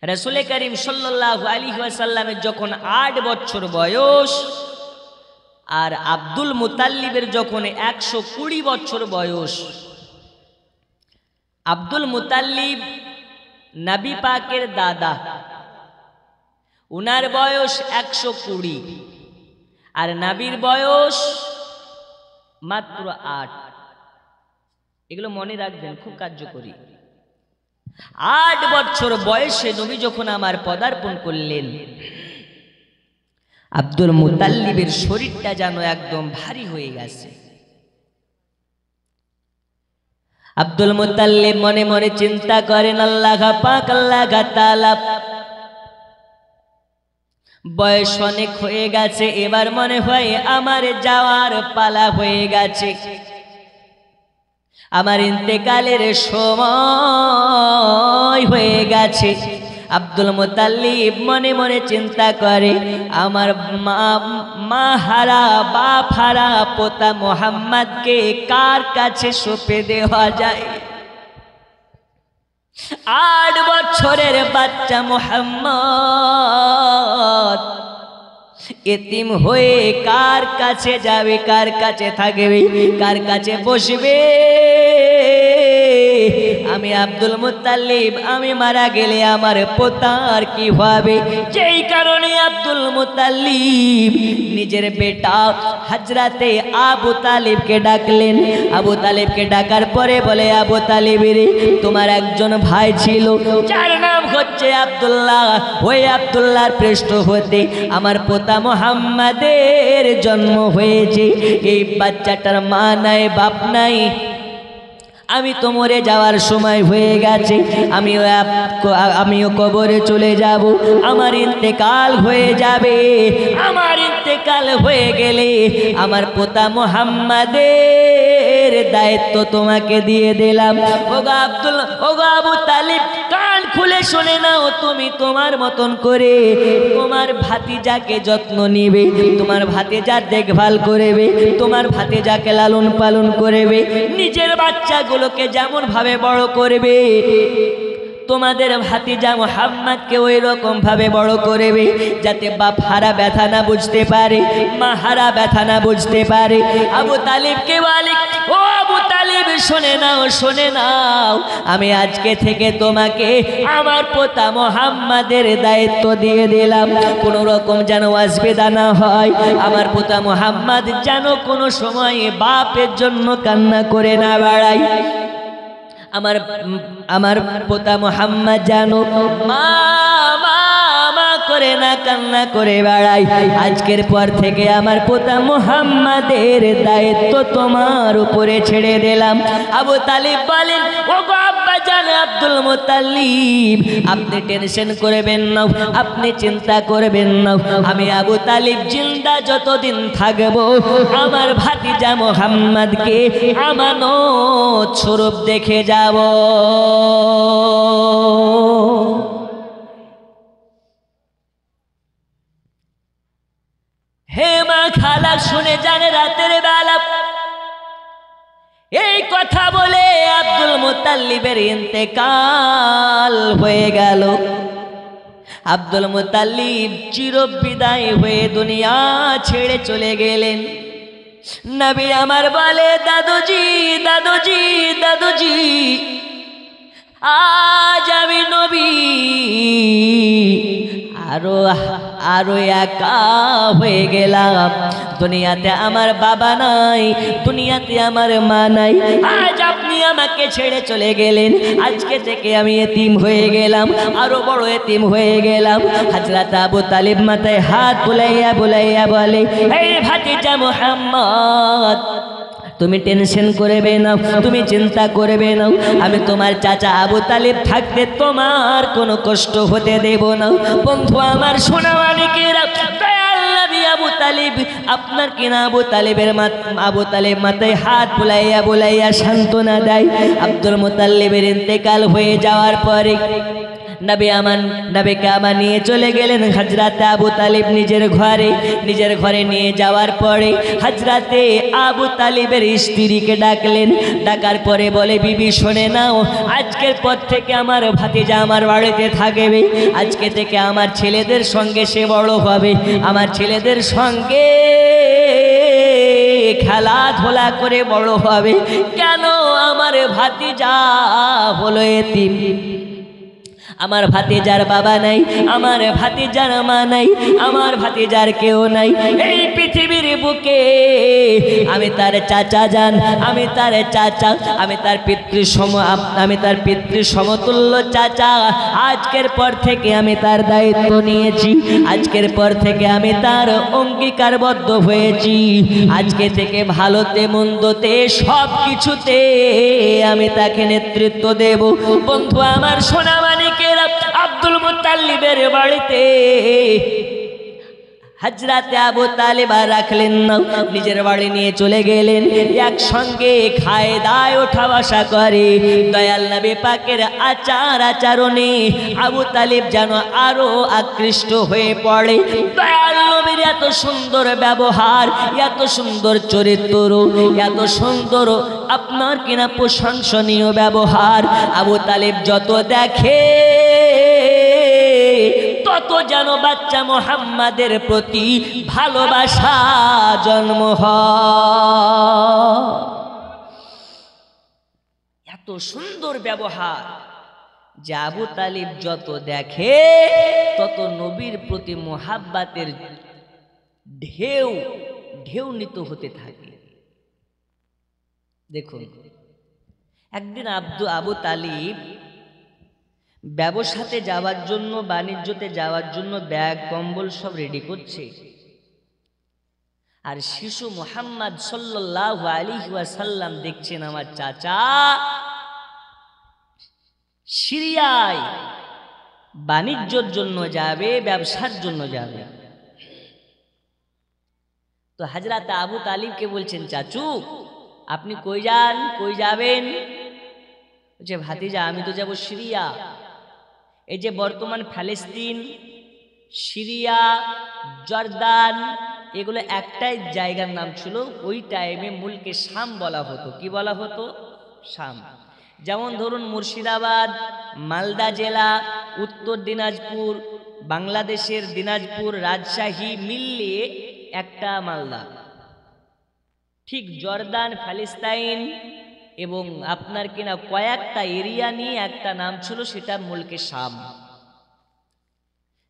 রাসূল করিম সাল্লাল্লাহু আলাইহি ওয়াসাল্লামের যখন 8 বছর বয়স আর আব্দুল মুতাল্লিবের যখন 120 বছর বয়স। আব্দুল মুতাল্লিব নবী পাকের দাদা, উনার বয়স 120 আর নবীর বয়স মাত্র 8। এগুলো মনে রাখবেন, খুব কার্যকরী। 8 বছর বয়সে নবী যখন আমার পদার্পণ করলেন, আব্দুল মুতাল্লিবের শরীরটা যেন একদম ভারী হয়ে গেছে। আব্দুল মুতাল্লিব মনে মনে চিন্তা করেন, আল্লাহ পাক আল্লাহ তাআলা বয়স অনেক হয়ে গেছে, এবার মনে হয় আমার যাওয়ার পালা হয়ে গেছে, আমার ইন্তেকালের সময় হয়ে গেছে। আব্দুল মুতাল্লিব মনে মনে চিন্তা করে, আমার মা হারা বাপ হারা পোতা মুহাম্মদকে কার কাছে সঁপে দেওয়া যায়? 8 বছরের বাচ্চা মুহাম্মদ এতিম হয়ে কার কাছে যাবে, কার কাছে থাকবে, কার কাছে বসবে? আমি আব্দুল মুতাল্লিব, আমি মারা গেলে আমার পোতার কি হবে? যেই কারণে আব্দুল মুতাল্লিব নিজের বেটা হযরতে আবু তালিবকে ডাকলেন। আবু তালিবকে ডাকার পরে বলে, আবু তালিব রে, তোমার একজন ভাই ছিল যার নাম হচ্ছে আব্দুল্লাহ, ওই আব্দুল্লাহর পৃষ্ঠ হতে আমার পোতা মুহাম্মাদের জন্ম হয়েছে। এই বাচ্চাটার মা নাই, বাপ নাই, আমি তো মরে যাওয়ার সময় হয়ে গেছে, আমিও কবরে চলে যাব, আমার ইন্তেকাল হয়ে যাবে। আমার ইন্তেকাল হয়ে গেলে আমার পোতা মুহাম্মাদের দায়িত্ব তোমাকে দিয়ে দিলাম। ওগো আবু তালিব, কান খুলে শুনে নাও, তুমি তোমার মতন করে তোমার ভাতিজাকে যত্ন নিবে, তোমার ভাতিজার দেখভাল করবে, তোমার ভাতিজাকে লালন পালন করবে, নিজের বাচ্চাগুলোকে যেমন ভাবে বড় করবে, তোমাদের ভাতিজা মুহাম্মদকে ওই রকম ভাবে বড় করবে, যাতে বাপ হারা ব্যথা না বুঝতে পারে, মা হারা ব্যথা না বুঝতে পারে। আবু তালিবকে বলে, ও আবু তালিব, শুনে নাও, শুনে নাও, আমি আজকে থেকে তোমাকে আমার পোতা মুহাম্মাদের দায়িত্ব দিয়ে দিলাম। কোনো রকম যেন অসুবিধা না হয়, আমার পোতা মুহাম্মদ যেন কোনো সময় বাপের জন্য কান্না করে না বেড়ায়, আমার পোতা মুহাম্মদ জানো মা করে না কান্না করে বেড়াই। আজকের পর থেকে আমার পোতা মুহাম্মাদের দায়িত্ব তোমার উপরে ছেড়ে দিলাম। আবু তালিব বলেন, ও গো আব্বা জান আব্দুল মুতাল্লিব, আপনি টেনশন করবেন না, আপনি চিন্তা করবেন না, আমি আবু তালিব জিন্দা যতদিন থাকবো আমার ভাতিজা মুহাম্মদকে আমানত স্বরূপ দেখে যাব। হে মা খালা, শুনে যান, রাতের বেলা এই কথা বলে আব্দুল মুতাল্লিবের ইন্তেকাল হয়ে গেল। আব্দুল মুতাল্লিব চিরবিদায় হয়ে দুনিয়া ছেড়ে চলে গেলেন। নবী আমার বলে, দাদুজি দাদুজি দাদুজি, আজ আমি নবী আরো একা হয়ে গেলাম। দুনিয়াতে আমার বাবা নাই, দুনিয়াতে আমার মা নাই, আজ আপনি আমাকে ছেড়ে চলে গেলেন, আজকে থেকে আমি এতিম হয়ে গেলাম, আরো বড় এতিম হয়ে গেলাম। হযরত আবু তালিব মাথায় হাত বুলাইয়া বুলাইয়া বলে, হে ভাতিজা মুহাম্মদ, তুমি টেনশন করবে না, তুমি চিন্তা করবে না, আমি তোমার চাচা আবু তালিব থাকতে তোমার কোনো কষ্ট হতে দেব না। বন্ধু আমার, সোনা মানিকেরা, আবু তালিব আপনার কিনা আবু তালিব মাথায় হাত বুলাইয়া বুলাইয়া সান্ত্বনা দেয়। আব্দুল মুতাল্লিবের ইন্তেকাল হয়ে যাওয়ার পরে নবীকে আমার নিয়ে চলে গেলেন হযরত আবু তালিব নিজের ঘরে নিয়ে যাওয়ার পরে হযরতে আবু তালিবের স্ত্রীকে ডাকার পরে বলে, বিবি শুনে নাও, আজকের পর থেকে আমার ভাতিজা আমার বাড়িতে থাকবে, আজকে থেকে আমার ছেলেদের সঙ্গে সে বড় হবে, আমার ছেলেদের সঙ্গে খেলাধুলা করে বড় হবে। কেন? আমার ভাতিজা হলো এতিম, আমার ভাতিজার বাবা নাই, আমার ভাতিজার মা নাই, আমার ভাতিজার কেউ নাই এই পৃথিবীর বুকে। আমি তার চাচা জান, আমি তার চাচা, আমি তার পিতৃ সমতুল্য চাচা। আজকের পর থেকে আমি তার দায়িত্ব নিয়েছি, আজকের পর থেকে আমি তার অঙ্গীকারবদ্ধ হয়েছি। আজকে থেকে ভালোতে মন্দতে সব কিছুতে আমি তাকে নেতৃত্ব দেব। বন্ধু আমার, সোনামানিকে আব্দুল মুত্তালিবের বাড়িতে হযরতে আবু তালিব রাখলেন না, নিজের বাড়ি নিয়ে চলে গেলেন। একসঙ্গে খায় দায় ওঠা বসা করে। দয়াল নবী পাকের আচরণে আবু তালিব যেন আরো আকৃষ্ট হয়ে পড়ে। দয়াল নবীর এত সুন্দর ব্যবহার, এত সুন্দর চরিত্র, এত সুন্দর আপনার কিনা প্রশংসনীয় ব্যবহার আবু তালিব যত দেখে তত যেন বাচ্চা মুহাম্মাদের প্রতি ভালোবাসা জন্ম হয়। এত সুন্দর ব্যবহার যে আবু তালিব যত দেখে তত নবীর প্রতি মুহাব্বতের ঢেউ নিত হতে থাকে। দেখুন, একদিন আবু তালিব ব্যবসাতে যাওয়ার জন্য, বাণিজ্যতে যাওয়ার জন্য ব্যাগ কম্বল সব রেডি করছে। আর শিশু মুহাম্মদ সাল্লাল্লাহু আলাইহি ওয়াসাল্লাম দেখছেন আমার চাচা সিরিয়ায় বাণিজ্যের জন্য যাবে, ব্যবসার জন্য যাবে। তো হযরত আবু তালিবকে বলছেন, চাচু আপনি কই যান, কই যাবেন? বলছে, ভাতিজা আমি তো যাব সিরিয়া। এই যে বর্তমান ফিলিস্তিন, সিরিয়া, জর্দান, এগুলো একটাই জায়গার নাম ছিল। ওই টাইমে মুলকে শাম বলা হতো। কি বলা হতো? শাম। যেমন ধরুন মুর্শিদাবাদ, মালদা জেলা, উত্তর দিনাজপুর, বাংলাদেশের দিনাজপুর, রাজশাহী মিলিয়ে একটা মালদা। ঠিক জর্দান, ফিলিস্তিন এবং আপনার কিনা কয়েকটা এরিয়া নিয়ে একটা নাম ছিল, সেটা মুলকে শাম,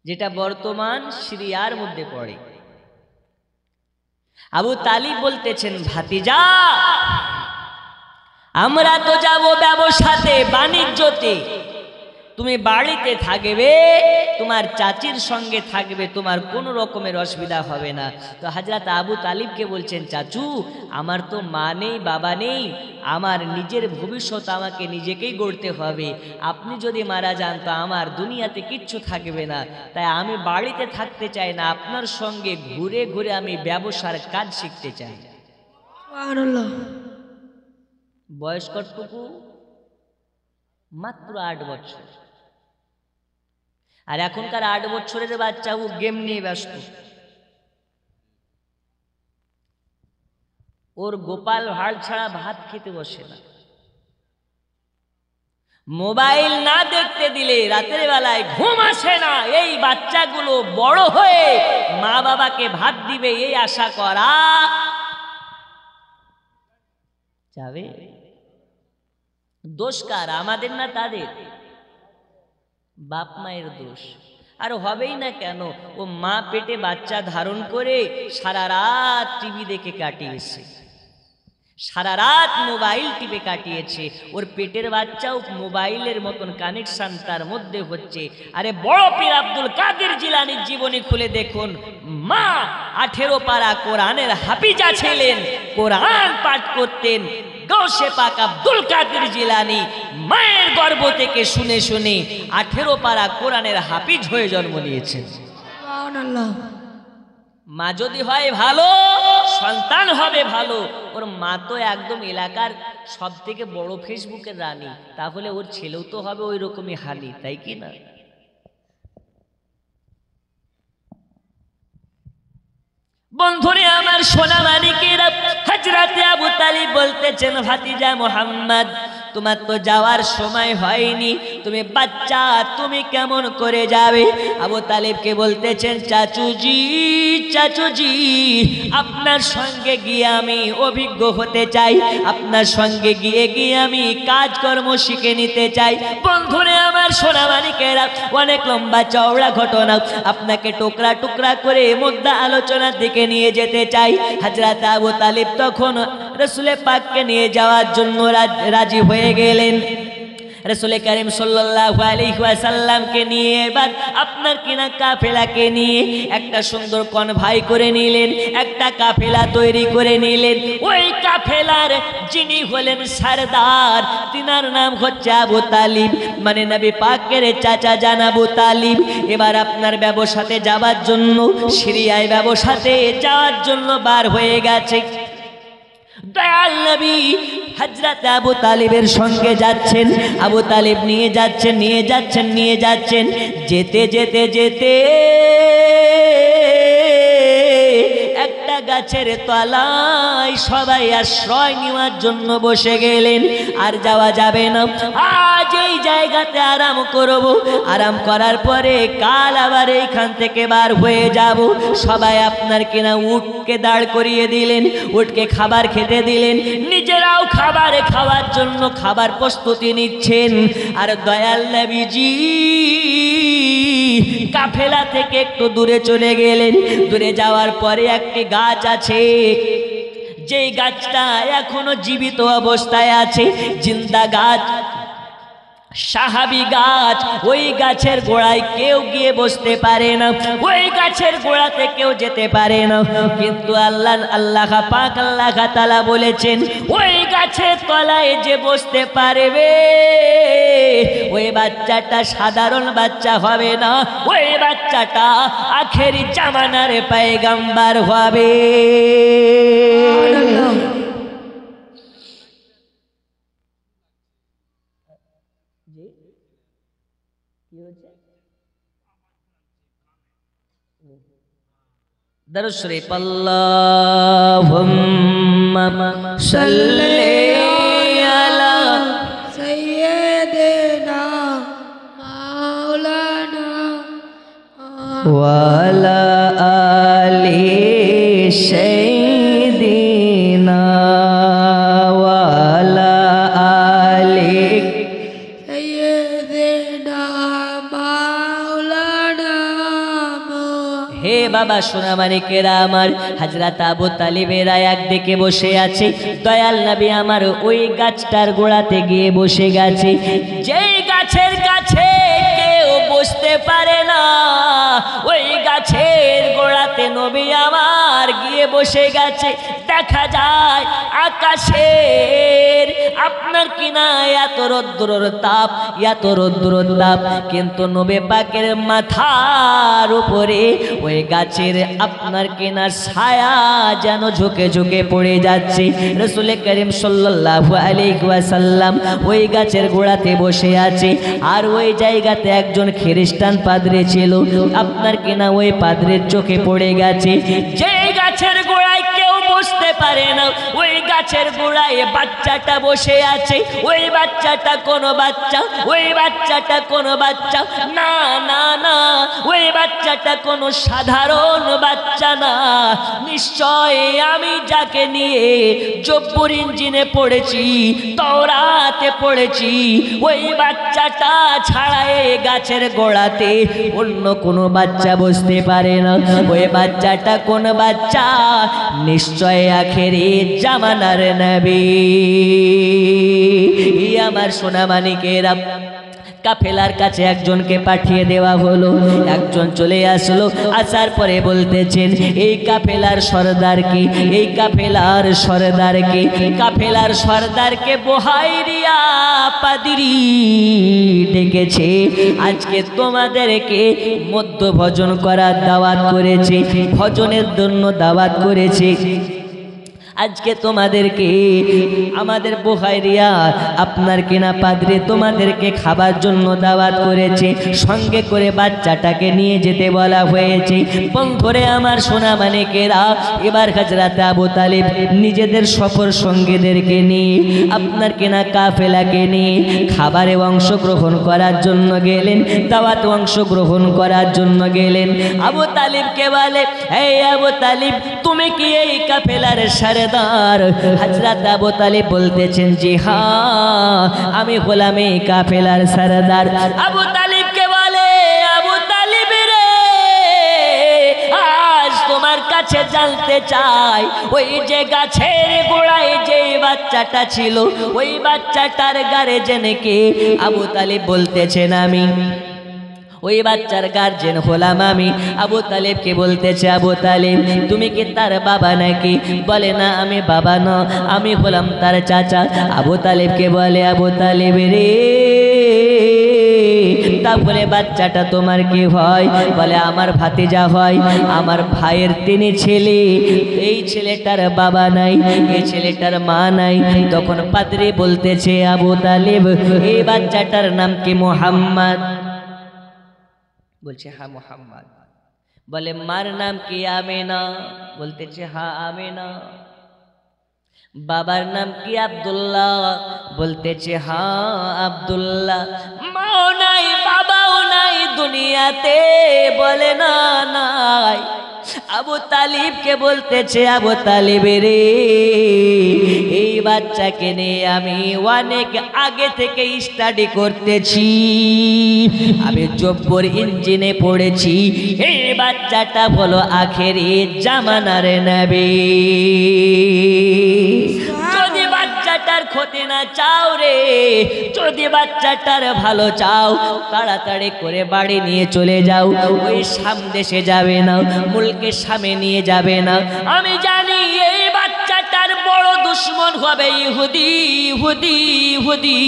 যেটা বর্তমান সিরিয়ার মধ্যে পড়ে। আবু তালিব বলতেছেন, ভাতিজা আমরা তো যাব ব্যবসাতে, বাণিজ্যতে, তুমি বাড়িতে থাকবে, তোমার চাচির সঙ্গে থাকবে, তোমার কোনো রকমের অসুবিধা হবে না। তো হযরত আবু তালিবকে বলছেন, চাচু আমার তো মা নেই, বাবা নেই, আমার নিজের ভবিষ্যৎ আমাকে নিজেকেই গড়তে হবে। আপনি যদি মারা যান তো আমার দুনিয়াতে কিচ্ছু থাকবে না, তাই আমি বাড়িতে থাকতে চাই না, আপনার সঙ্গে ঘুরে ঘুরে আমি ব্যবসার কাজ শিখতে চাই। সুবহানাল্লাহ। বয়স কতটুকু? মাত্র 8 বছর। আর এখনকার 8 বছরের বাচ্চা ও গেম নিয়ে ব্যস্ত। ওর গোপাল ভাড় ছাড়া ভাত খেতে বসে না। মোবাইল না দেখতে দিলে রাতের বেলায় ঘুম আসে না। এই বাচ্চাগুলো বড় হয়ে মা বাবাকে ভাত দিবে এই আশা করা যাবে? দোষ কার? আমাদের না তাদের? বাপ মায়ের দোষ। আর হবেই না কেন? ও মা পেটে বাচ্চা ধারণ করে সারা রাত টিভি দেখে কাটিয়েছে, সারা রাত মোবাইল টিপে কাটিয়েছে। ওর পেটের বাচ্চাও মোবাইলের মতন কানেকশন তার মধ্যে হচ্ছে। আরে বড় পীর আব্দুল কাদের জিলানীর জীবনী খুলে দেখুন, মা 18 পারা কোরআনের হাফিজা ছিলেন, কোরআন পাঠ করতেন। গৌসে পাক আব্দুল কাদের জিলানী মায়ের গর্ভ থেকে শুনে শুনে 18 পারা কোরআনের হাফিজ হয়ে জন্ম নিয়েছেন। সুবহানাল্লাহ। মা যদি হয় ভালো, সন্তান হবে ভালো। ওর মা তো একদম এলাকার সব থেকে বড় ফেসবুকের রানী, তাহলে ওর ছেলেও তো হবে ওই রকমই হানি, তাই কি না? বন্ধুরে আমার সোনা মানিকেরা, হযরতে আবু তালিব বলতেছেন, ভাতিজা মুহাম্মদ, তোমার তো যাওয়ার সময় হয়নি, তুমি বাচ্চা, তুমি কেমন করে যাবে? আবু তালিবকে বলতেছেন, চাচুজি, চাচুজি, আপনার সঙ্গে গিয়ে আমি অভিজ্ঞ হতে চাই, আপনার সঙ্গে গিয়ে আমি কাজকর্ম শিখে নিতে চাই। বন্ধুরে আমার সোনা মানিকেরা, অনেক লম্বা চওড়া ঘটনা, আপনাকে টুকরা টুকরা করে মুদ্রা আলোচনার দিকে নিয়ে যেতে চাই। হযরত আবু তালিব তখন রাসূল পাককে নিয়ে যাওয়ার জন্য রাজি হয়ে গেলেন। রাসূল করিম সাল্লাল্লাহু আলাইহি ওয়াসাল্লামকে নিয়ে এবার আপনার কিনা কাফেলাকে নিয়ে একটা সুন্দর কনভয় করে নিলেন, একটা কাফেলা তৈরি করে নিলেন। ওই কাফেলার যিনি হলেন সরদার, তিনার নাম হচ্ছে আবু তালিব, মানে নবী পাকের চাচা জান আবু তালিব। এবার আপনার ব্যবসাতে যাওয়ার জন্য, সিরিয়ায় ব্যবসাতে যাওয়ার জন্য বার হয়ে গেছে। দয়াল নবী হযরত আবু তালিবের সঙ্গে যাচ্ছেন, আবু তালিব নিয়ে যাচ্ছেন, যেতে যেতে যেতে একটা গাছের তলায় সবাই আশ্রয় নেওয়ার জন্য বসে গেলেন। আর যাওয়া যাবে না, আজ এই জায়গাতে আরাম করব, আরাম করার পরে কাল আবার এইখান থেকে বার হয়ে যাব। সবাই আপনার কিনা উটকে দাঁড় করিয়ে দিলেন, উটকে খাবার খেতে দিলেন, নিজেরাও খাবার খাওয়ার জন্য খাবার প্রস্তুতি নিচ্ছেন। আর দয়াল নবীজি কাফেলা থেকে একটু দূরে চলে গেলেন। দূরে যাওয়ার পরে একটি গাছ আছে, যেই গাছটা এখনো জীবিত অবস্থায় আছে, জিন্দা গাছ, সাহাবী গাছ। ওই গাছের গোড়ায় কেউ গিয়ে বসতে পারে না, ওই গাছের গোড়াতে কেউ যেতে পারে না। কিন্তু আল্লাহ পাক আল্লাহ তাআলা বলেছেন, ওই গাছের তলায় যে বসতে পারবে, ওই বাচ্চাটা সাধারণ বাচ্চা হবে না, ওই বাচ্চাটা আখেরি জামানার পয়গম্বর হবে। दरूद शरीफ अल्लाहुम्मा सल्ली अला सय्यिदिना मौलाना वाला आली सय्यिदिना वाला आली सय्यिदिना मौलाना। হে বাবা সোনা মানিকেরা আমার, হযরত আবু তালিবেরা একদিকে বসে আছে, দয়াল নবী আমার ওই গাছটার গোড়াতে গিয়ে বসে গেছে। যেই গাছের কাছে কেউ বসতে পারে না, ওই গাছের গোড়াতে নবী আমার গিয়ে বসে গেছে। দেখা যায় আকাশের আপনার কিনা এত রৌদ্রের তাপ, এত রৌদ্রের তাপ, কিন্তু নবী পাকের মাথার উপরে ওই গাছের আপনার কিনা ছায়া যেন ঝুঁকে ঝুঁকে পড়ে যাচ্ছে। রাসূল করিম সাল্লাল্লাহু আলাইহি ওয়াসাল্লাম ওই গাছের গোড়াতে বসে আছে। আর ওই জায়গাতে একজন খ্রিস্টান পাদ্রী ছিল, আপনার কিনা ওই পাদ্রীর চোখে পড়ে গেছে, যে গাছের গোড়ায় কেউ বসতে পারে না, ওই গাছের গোড়ায় বাচ্চাটা বসে আছে। ওই বাচ্চাটা কোনো বাচ্চা, ওই বাচ্চাটা কোনো বাচ্চা না, না না, ওই বাচ্চাটা কোনো সাধারণ বাচ্চা না। নিশ্চয় আমি যাকে নিয়ে জব্বুর ইঞ্জিনে পড়েছি, তাওরাতে পড়েছি, ওই বাচ্চাটা ছাড়া এই গাছের গোড়াতে অন্য কোনো বাচ্চা বসতে পারে না। ওই বাচ্চাটা কোন বাচ্চা? নিশ্চয় আখেরি জামানার নবী। আমার সোনা মানিকেরা, কাফেলার কাছে একজনকে পাঠিয়ে দেওয়া হলো, একজন চলে আসলো। আসার পরে বলতেছেন, এই কাফেলার সরদার কি? এই কাফেলার সরদার কি? কাফেলার সরদারকে বহাইরিয়া পাদ্রী ডেকেছে, আজকে তোমাদেরকে মধ্য ভজন করার দাওয়াত করেছে, ভজনের জন্য দাওয়াত করেছে। আজকে তোমাদেরকে আমাদের বুখারীয়া আপনার কিনা পাদ্রী তোমাদেরকে খাবার জন্য দাওয়াত করেছে, সঙ্গে করে বাচ্চাটাকে নিয়ে যেতে বলা হয়েছে। বন্ধুরে আমার সোনা মানিকেরা, এবার হযরত আবু তালিব নিজেদের সফর সঙ্গীদেরকে নিয়ে আপনার কিনা কাফেলাকে নিয়ে খাবারে অংশগ্রহণ করার জন্য গেলেন, দাওয়াতে অংশগ্রহণ করার জন্য গেলেন। আবু তালিবকে বলে, এই আবু তালিব, তুমি কি এই কাফেলার সরদার? হযরত আবু তালিব বলতেছেন, জি হ্যাঁ, আমি হলাম এই কাফেলার সরদার। আবু তালিবকে বলে, আবু তালিব রে, আজ তোমার কাছে জানতে চাই, ওই যে গাছের গোড়ায় যে বাচ্চাটা ছিল, ওই বাচ্চাটার গার্জেন কে? আবু তালিব বলতেছেন, আমি। ওই বাচ্চার গার্জেন হলাম আমি। আবু তালিবকে বলতেছে, আবু তালিব, তুমি কি তার বাবা নাকি? বলে, না, আমি বাবা না, আমি হলাম তার চাচা। আবু তালিবকে বলে, আবু তালিব রে, তাহলে বাচ্চাটা তোমার কি হয়? বলে, আমার ভাতিজা হয়, আমার ভাইয়ের 3 ছেলে। এই ছেলেটার বাবা নাই, এই ছেলেটার মা নাই। তখন পাদ্রী বলতেছে, আবু তালিব, এই বাচ্চাটার নাম কি মুহাম্মদ? বলছে, হ্যাঁ মুহাম্মদ। বলে, মার নাম কি? আমিনা। বলতেছে, হ্যাঁ আমিনা। বাবার নাম কি? আব্দুল্লাহ। বলতেছে, হ্যাঁ আব্দুল্লাহ। মাও নাই, বাবাও নাই দুনিয়াতে? বলে, না, নাই। আবু তালিবকে বলতেছে, আবু তালিব রে, এই বাচ্চাকে নিয়ে আমি অনেক আগে থেকে স্টাডি করতেছি, আমি জব্বর ইঞ্জিনে পড়েছি। এই বাচ্চাটা হলো আখেরি জামানার নবী। যদি বাচ্চাটার ক্ষতি না চাও রে, যদি বাচ্চাটার ভালো চাও, তাড়াতাড়ি করে বাড়ি নিয়ে চলে যাও। ওই সামদেশে যাবে না, মুলকের সামনে নিয়ে যাবে না। আমি জানি এই বাচ্চাটার বড় দুশ্মন হবে ইহুদি, ইহুদি, ইহুদি।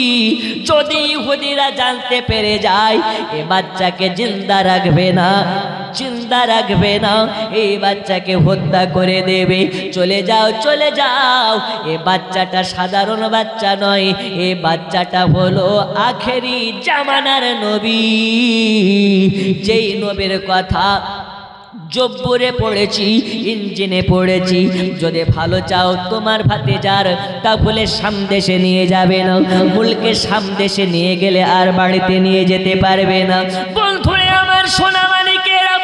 যদি ইহুদিরা জানতে পেরে যায়, এই বাচ্চাকে জিন্দা রাখবে না, জিন্দা রাখবে না, এই বাচ্চাকে হত্যা করে দেবে। চলে যাও, চলে যাও। এই বাচ্চাটা সাধারণ বাচ্চা নয়, এই বাচ্চাটা হলো আখেরি জামানার নবী। যেই নবীর কথা জব্বরে পড়েছি, ইঞ্জিনে পড়েছি। যদি ভালো চাও তোমার ভাতিজার, তাহলে সামদেশে নিয়ে যাবে না। মুলকের সামদেশে নিয়ে গেলে আর বাড়িতে নিয়ে যেতে পারবে না। বন্ধুরে আমার সোনা মানিকেরা,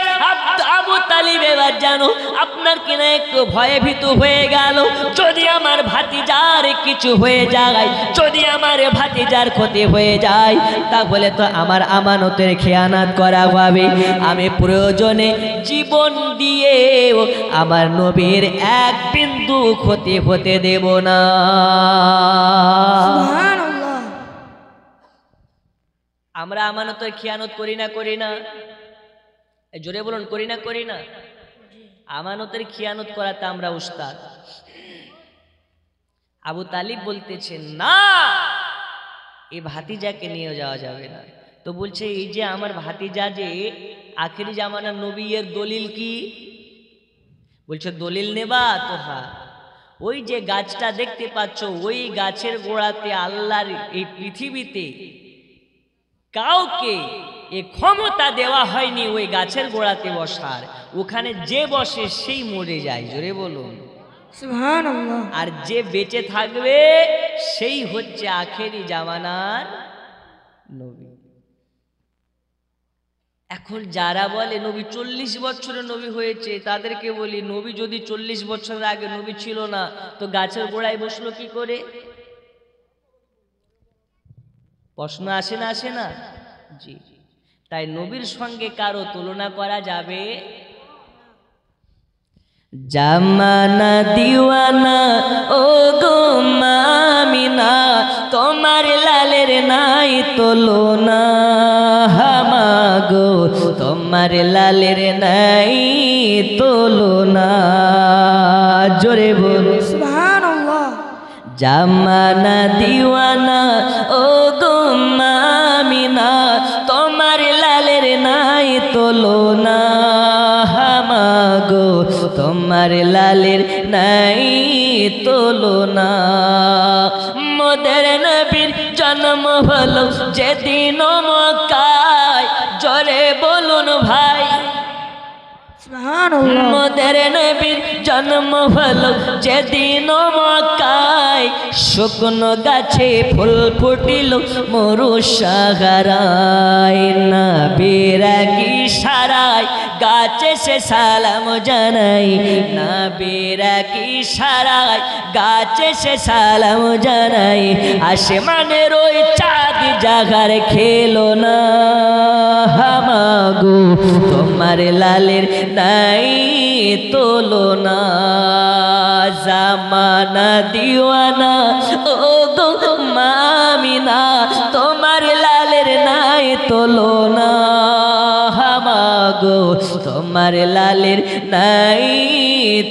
আবু তালিব এবার জানো আপনার কিনা একটু ভয়ে ভীত হয়ে গেল। যদি আমার ভাতিজার কিছু হয়ে যায়, যদি আমার ভাতিজার ক্ষতি হয়ে যায়, তাহলে তো আমার আমানতের খেয়ানত করা হবে। আমি প্রয়োজনে জীবন দিয়ে আমার নবীর এক বিন্দু ক্ষতি হতে দেব না। আমরা আমানতের খেয়ানত করি না, করি না? জোরে বলুন, করি না, করি না? আমানতের খেয়ানত করাতে আমরা উস্তাদ। আবু তালিব বলতেছেন, না, এই ভাতিজাকে নিয়ে যাওয়া যাবে না। তো বলছে, এই যে আমার ভাতিজা যে আখেরি জামানার নবী, এর দলিল কি? বলছে, দলিল নেবা তো হ্যাঁ, ওই যে গাছটা দেখতে পাচ্ছ, ওই গাছের গোড়াতে আল্লাহর এই পৃথিবীতে কাউকে এ ক্ষমতা দেওয়া হয়নি ওই গাছের গোড়াতে বসার। ওখানে যে বসে সেই মরে যায়। জোরে বলুন সুবহানাল্লাহ। আর যে বেঁচে থাকবে সেই হচ্ছে আখেরি জামানার নবী। এখন যারা বলে নবী 40 বছরের নবী হয়েছে, তাদেরকে বলি, নবী যদি 40 বছর আগে নবী ছিল না, তো গাছের গোড়ায় বসলো কি করে? প্রশ্ন আসে না, আসে না? জি। তাই নবীর সঙ্গে কারো তুলনা করা যাবে? জামানা দিওয়ানা ও গো মামিনা, তোমার লালের নাই তুলনা। হামাগো তোমার লালের নাই তুলনা। জোরে বল সুবহানাল্লাহ। জামানা দিওয়ানা ও গো মামিনা, তোমার লালের নাই তুলনা। হামাগো তোমার লালের নাই তুলনা। মোদের নবীর জন্ম হলো যেদিন মক্কায়, জোরে বলুন ভাই সুবহানাল্লাহ। মোদের নবীর জন্ম হলো যেদিন মক্কায়, শুকনো গাছে ফুল ফুটিল মরু সাহারায়। নবীর কি সারায় গাছে সে সালাম জানাই, নবীর কি সারায় গাছে সে সালাম জানাই। আসমানের ওই চাঁদ জাগার খেলো না হামাগো, তোমার লালের নাই তুলনা। জামানা দিওয়ানা ও গো মামিনা, তোমার লালের নাই তুলনা হামাগো, তোমার লালের নাই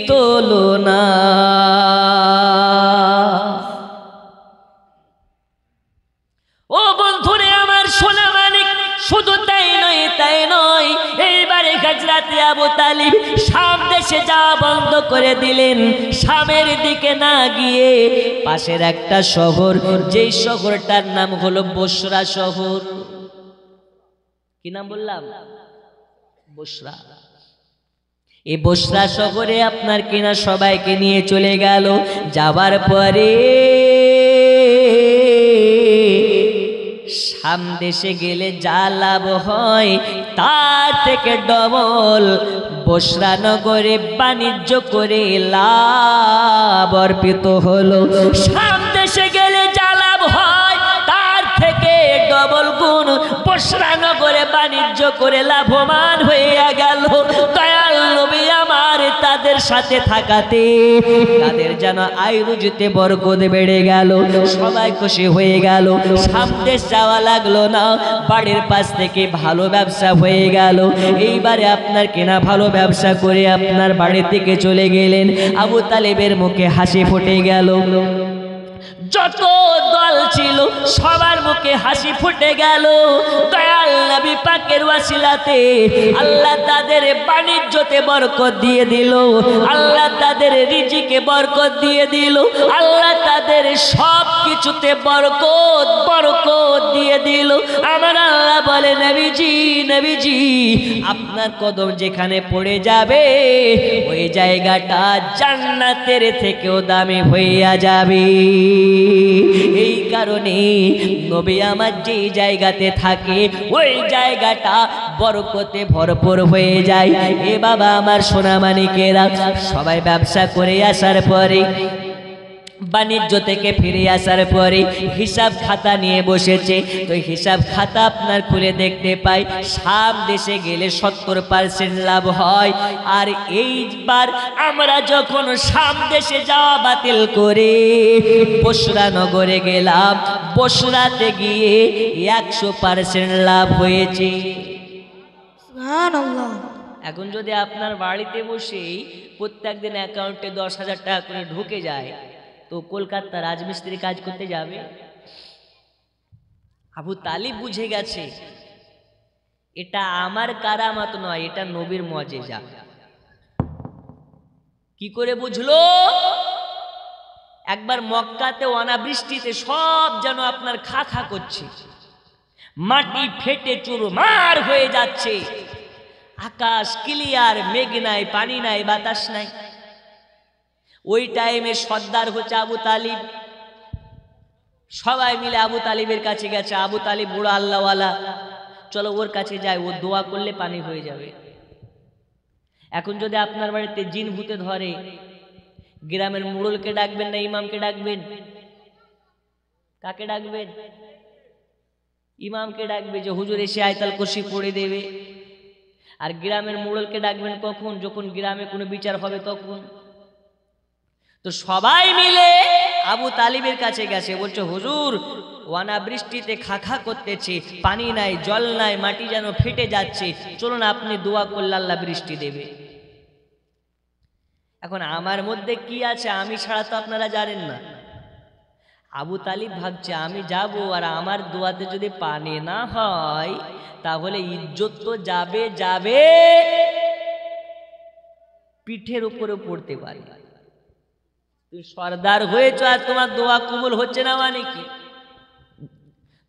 তুলনা। ও বন্ধুরে আমার সোনা মানিক, শুধু তাই নয় তাই নয়, এইবারে হযরতে আবু তালিব শাম দেশে যাওয়া বন্ধ করে দিলেন। শামের দিকে না গিয়ে পাশের একটা শহর, যেই শহরটার নাম হলো বসরা শহর। কি নাম বললাম? বসরা। এই বসরা শহরে আপনার কিনা সবাইকে নিয়ে চলে গেল। যাবার পরে শাম দেশে গেলে যা লাভ হয় তার থেকে ডবল বসরা নগরে বাণিজ্য করে লাভ অর্পিত হলো। শাম দেশে গেলে যা লাভ হয় তার থেকে ডবল গুণ বসরা নগরে বাণিজ্য করে লাভবান হয়ে গেল। দয়াল নবী আমার তাদের সাথে থাকাতে তাদের যেন আয় রুজিতে বরকত বেড়ে গেল, সবাই খুশি হয়ে গেল। সামনে যাওয়া লাগলো না, বাড়ির পাশ থেকে ভালো ব্যবসা হয়ে গেল। এইবারে আপনার কেনা ভালো ব্যবসা করে আপনার বাড়ির দিকে চলে গেলেন। আবু তালেবের মুখে হাসি ফুটে গেল। যত দল ছিল সবার মুখে হাসি ফুটে গেল। দয়াল নবী পাকের ওয়াসিলাতে আল্লাহ তাদের বাণিজ্যতে বরকত দিয়ে দিল, আল্লাহ তাদের রিজিকে বরকত দিয়ে দিল, আল্লাহ তাদের সব কিছুতে বরকত বরকত দিয়ে দিল। আমার আল্লাহ বলে, নবীজি নবীজি আপনার কদম যেখানে পড়ে যাবে ওই জায়গাটা জান্নাতের থেকেও দামি হইয়া যাবে। এই কারণে নবী আমার যে জায়গাতে থাকে ওই জায়গাটা বরকতে ভরপুর হয়ে যায়। এ বাবা আমার সোনা মানিকেরা, সবাই ব্যবসা করে আসার পরে বাণিজ্য থেকে ফিরে আসার পরে হিসাব খাতা নিয়ে বসেছে। তো হিসাব খাতা আপনার খুলে দেখতে পাই শাম দেশে গেলে 70% লাভ হয়। আর এইবার আমরা যখন শাম দেশে যাওয়া বাতিল করে বসরা নগরে গেলাম, বসরাতে গিয়ে 100% লাভ হয়েছে। সুবহানাল্লাহ। এখন যদি আপনার বাড়িতে বসেই প্রত্যেকদিন অ্যাকাউন্টে 10,000 টাকা করে ঢুকে যায়, তো কলকাতা রাজমিস্ত্রি কাজ করতে যাবে? আবু তালিব বুঝে গেছে এটা আমার কারামত নয়, এটা নবীর মুজিজা। কি করে বুঝলো? একবার মক্কাতে অনাবৃষ্টিতে সব যেন আপনার খা খা করছে, মাটি ফেটে চুরমার হয়ে যাচ্ছে, আকাশ ক্লিয়ার, মেঘ নাই, পানি নাই, বাতাস নাই। ওই টাইমে সর্দার হচ্ছে আবু তালিব। সবাই মিলে আবু তালিবের কাছে গেছে। আবু তালিব বুড়ো আল্লাহওয়ালা, চলো ওর কাছে যাই, ও দোয়া করলে পানি হয়ে যাবে। এখন যদি আপনার বাড়িতে জিন ভূতে ধরে, গ্রামের মুড়লকে ডাকবেন না ইমামকে ডাকবেন? কাকে ডাকবেন? ইমামকে ডাকবে যে হুজুর এসে আয়তাল কুরসি পড়ে দেবে। আর গ্রামের মুড়লকে ডাকবেন কখন? যখন গ্রামে কোনো বিচার হবে তখন। তো সবাই মিলে আবু তালিবের কাছে গেছে, বলছে হুজুর অনাবৃষ্টিতে খাখা করতেছে, পানি নাই, জল নাই, মাটি যেন ফেটে যাচ্ছে, চলুন আপনি দোয়া করলে আল্লাহ বৃষ্টি দেবে। এখন আমার মধ্যে কি আছে আমি ছাড়া তো আপনারা জানেন না। আবু তালিব ভাবছে আমি যাব, আর আমার দোয়াতে যদি পানি না হয় তাহলে ইজ্জত তো যাবে যাবে, পিঠের উপরে পড়তে পারে। তুই সর্দার হয়েছ আর তোমার দোয়া কবুল হচ্ছে না মানে কি?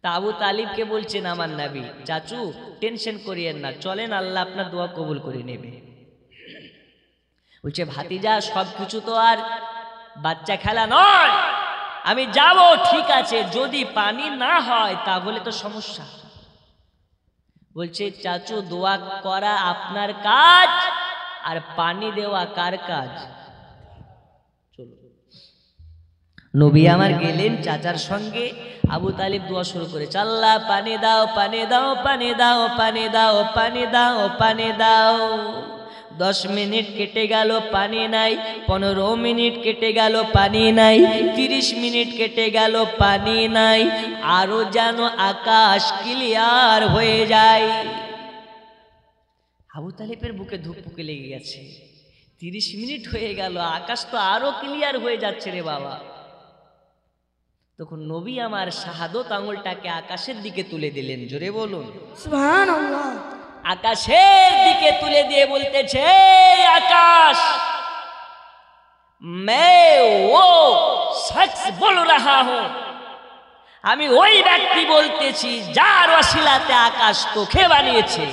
তা আবু তালিবকে বলছেন আমার নবী, চাচু টেনশন করিয়েন না, চলেন আল্লাহ আপনার দোয়া কবুল করে নেবে। বলছে ভাতিজা সব কিছু তো আর বাচ্চা খেলা নয়, আমি যাব ঠিক আছে, যদি পানি না হয় তাহলে তো সমস্যা। বলছে চাচু দোয়া করা আপনার কাজ আর পানি দেওয়া কার কাজ? চলো নবী আমার গেলেন চাচার সঙ্গে, আবু তালিব দোয়া শুরু করেছে, আল্লাহ পানি দাও পানি দাও পানি দাও পানি দাও পানি দাও পানি দাও। 10 মিনিট কেটে গেল পানি নাই, 15 মিনিট কেটে গেল পানি নাই, 30 মিনিট কেটে গেল পানি নাই, আরো যেন আকাশ ক্লিয়ার হয়ে যায়। আবু তালিবের বুকে ধুকপুকে লেগে গেছে, 30 মিনিট হয়ে গেল, আকাশ তো আরো ক্লিয়ার হয়ে যাচ্ছে রে বাবা। তখন নবী আমার শাহাদত আঙুলটাকে আকাশের দিকে তুলে দিলেন, জোরে বলুন সুবহানাল্লাহ। আকাশের দিকে তুলে দিয়ে বলতেছে, আকাশ मैं वो शख्स बोल रहा हूं, আমি ওই ব্যক্তি বলতেছি যার ওসিলাতে আকাশ তোকে বানিয়েছে,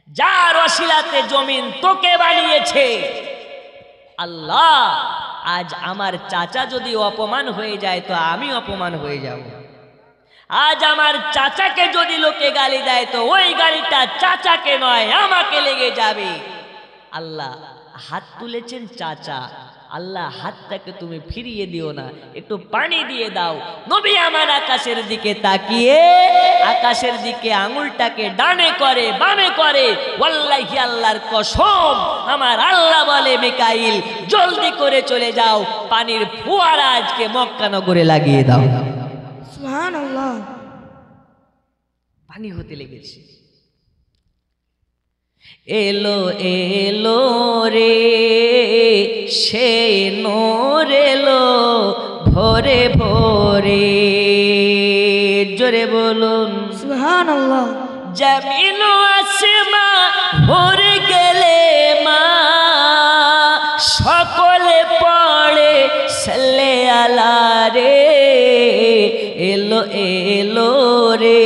যার ওসিলাতে জমিন তোকে বানিয়েছে। আল্লাহ আজ আমার চাচা যদি অপমান হয়ে যায় তো আমি অপমান হয়ে যাব, আজ আমার চাচাকে যদি লোকে গালি দেয় তো ওই গালিটা চাচাকে নয় আমাকে লেগে যাবে। আল্লাহ হাত তুলেছেন চাচা, আল্লাহ হাতটাকে তুমি ফিরিয়ে দিও না, একটু পানি দিয়ে দাও। নবী আমার আকাশের দিকে তাকিয়ে আকাশের দিকে আঙুলটাকে ডানে করে বামে করে, ওয়াল্লাহি আল্লাহর কসম আমার আল্লাহ বলে মিকাইল জলদি করে চলে যাও, পানির ফোয়ারা আজকে মক্কা নগরে লাগিয়ে দাও। সুবহানাল্লাহ। পানি হতে লেগেছে। এলো এলো রে সে নূর এলো ভোরে ভোরে, জোরে বলুন সুবহানাল্লাহ। জমিন আসমা ভরে গেলে মা, সকলে পড়ে সাল্লে আলা রে, এলো এলো রে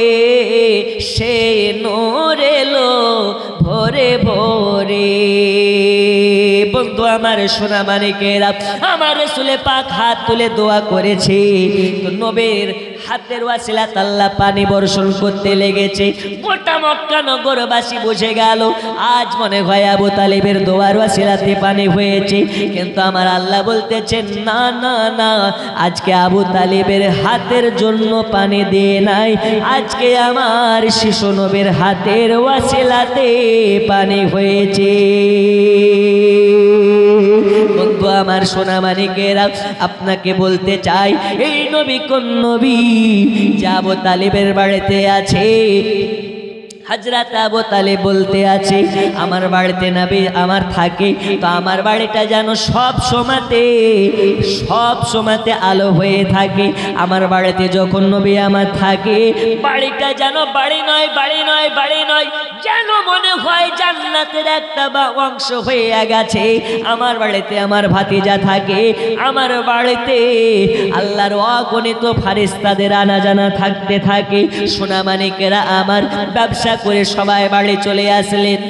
সে নূর এলো ভোরে ভোরে। বন্ধু আমার সোনা মানিকেরা, আমার রাসূলে পাক হাত তুলে দোয়া করেছে, নবীর হাতের ওয়াসিলাত আল্লাহ পানি বর্ষণ করতে লেগেছে। গোটা মক্কা নগরবাসী বুঝে গেল আজ মনে হয় আবু তালিবের দোয়ার ওয়াসিলাতে পানি হয়েছে, কিন্তু আমার আল্লাহ বলতেছেন না না না, আজকে আবু তালিবের হাতের জন্য পানি দিয়ে নাই, আজকে আমার শিশু নবীর হাতের ওয়াসিলাতে পানি হয়েছে। বন্ধু আমার সোনা মানিকেরা, আপনাকে বলতে চাই এই নবী কোন নবী? যে আবু তালিবের বাড়িতে আছে, হযরত আবু তালিব বলতে আছে আমার বাড়িতে নবী আমার থাকে, তো আমার বাড়িটা যেন সব সময়তে আলো হয়ে থাকে। আমার বাড়িতে যখন নবী আমার থাকে, বাড়িটা যেন বাড়ি নয় বাড়ি নয় বাড়ি নয়, যেন মনে হয় জান্নাতের একটা অংশ হয়ে গেছে। আমার বাড়িতে আমার ভাতিজা থাকে, আমার বাড়িতে আল্লাহর অগণিত ফেরেশতাদের আনা জানা থাকতে থাকে। সোনা মানিকেরা আমার ব্যবসা করে সবাই বাড়ি চলে আসলেন,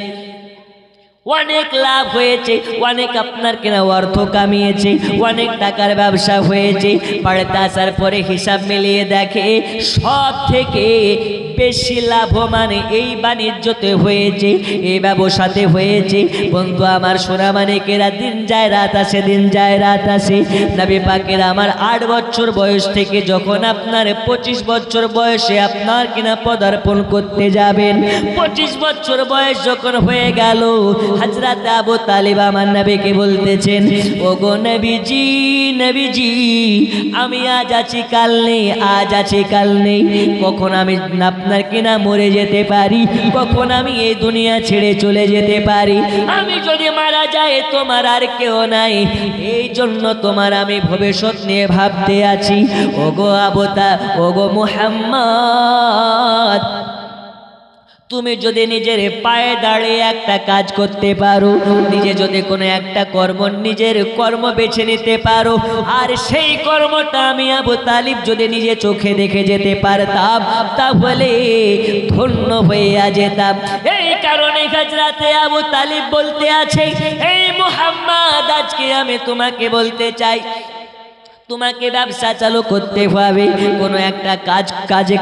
অনেক লাভ হয়েছে, অনেক আপনার কেনা অর্থ কামিয়েছে, অনেক টাকার ব্যবসা হয়েছে। বাড়িতে আসার পরে হিসাব মিলিয়ে দেখে সব থেকে বেশি লাভবান এই বাণিজ্যতে হয়েছে, এই ব্যবসাতে হয়েছে। বন্ধু আমার সোনা মানিকেরা, দিন যায় রাত আসে, দিন যায় রাত আসে। নবী পাকের আমার 8 বছর বয়স থেকে যখন আপনার 25 বছর বয়সে আপনার কিনা পদার্পণ করতে যাবেন, 25 বছর বয়স যখন হয়ে গেল, হযরত আবু তালিব আমার নবীকে বলতেছেন, ওগো নবীজি নবীজি, আমি আজ আছি কাল নেই, আজ আছি কাল নেই, কখন আমি আপনার কিনা মরে যেতে পারি, কখন আমি এই দুনিয়া ছেড়ে চলে যেতে পারি। আমি যদি মারা যাই তোমার আর কেউ নাই, এই জন্য তোমার আমি ভবিষ্যৎ নিয়ে ভাবতে আছি। ওগো আবু ওগো মুহাম্মদ, তুমি যদি নিজের পায়ে দাঁড়িয়ে একটা কাজ করতে পারো, নিজে যদি কোনো একটা নিজের কর্ম বেছে নিতে পারো, আর সেই কর্মটা আমি আবু তালিব যদি নিজে চোখে দেখে যেতে পারতাম, তাহলে ধন্য হইয়া যেতাম। এই কারণে হযরতে আবু তালিব বলতে আছে, এই মুহাম্মদ, আজকে আমি তোমাকে বলতে চাই, তোমাকে ব্যবসা চালু করতে হবে, কোনো একটা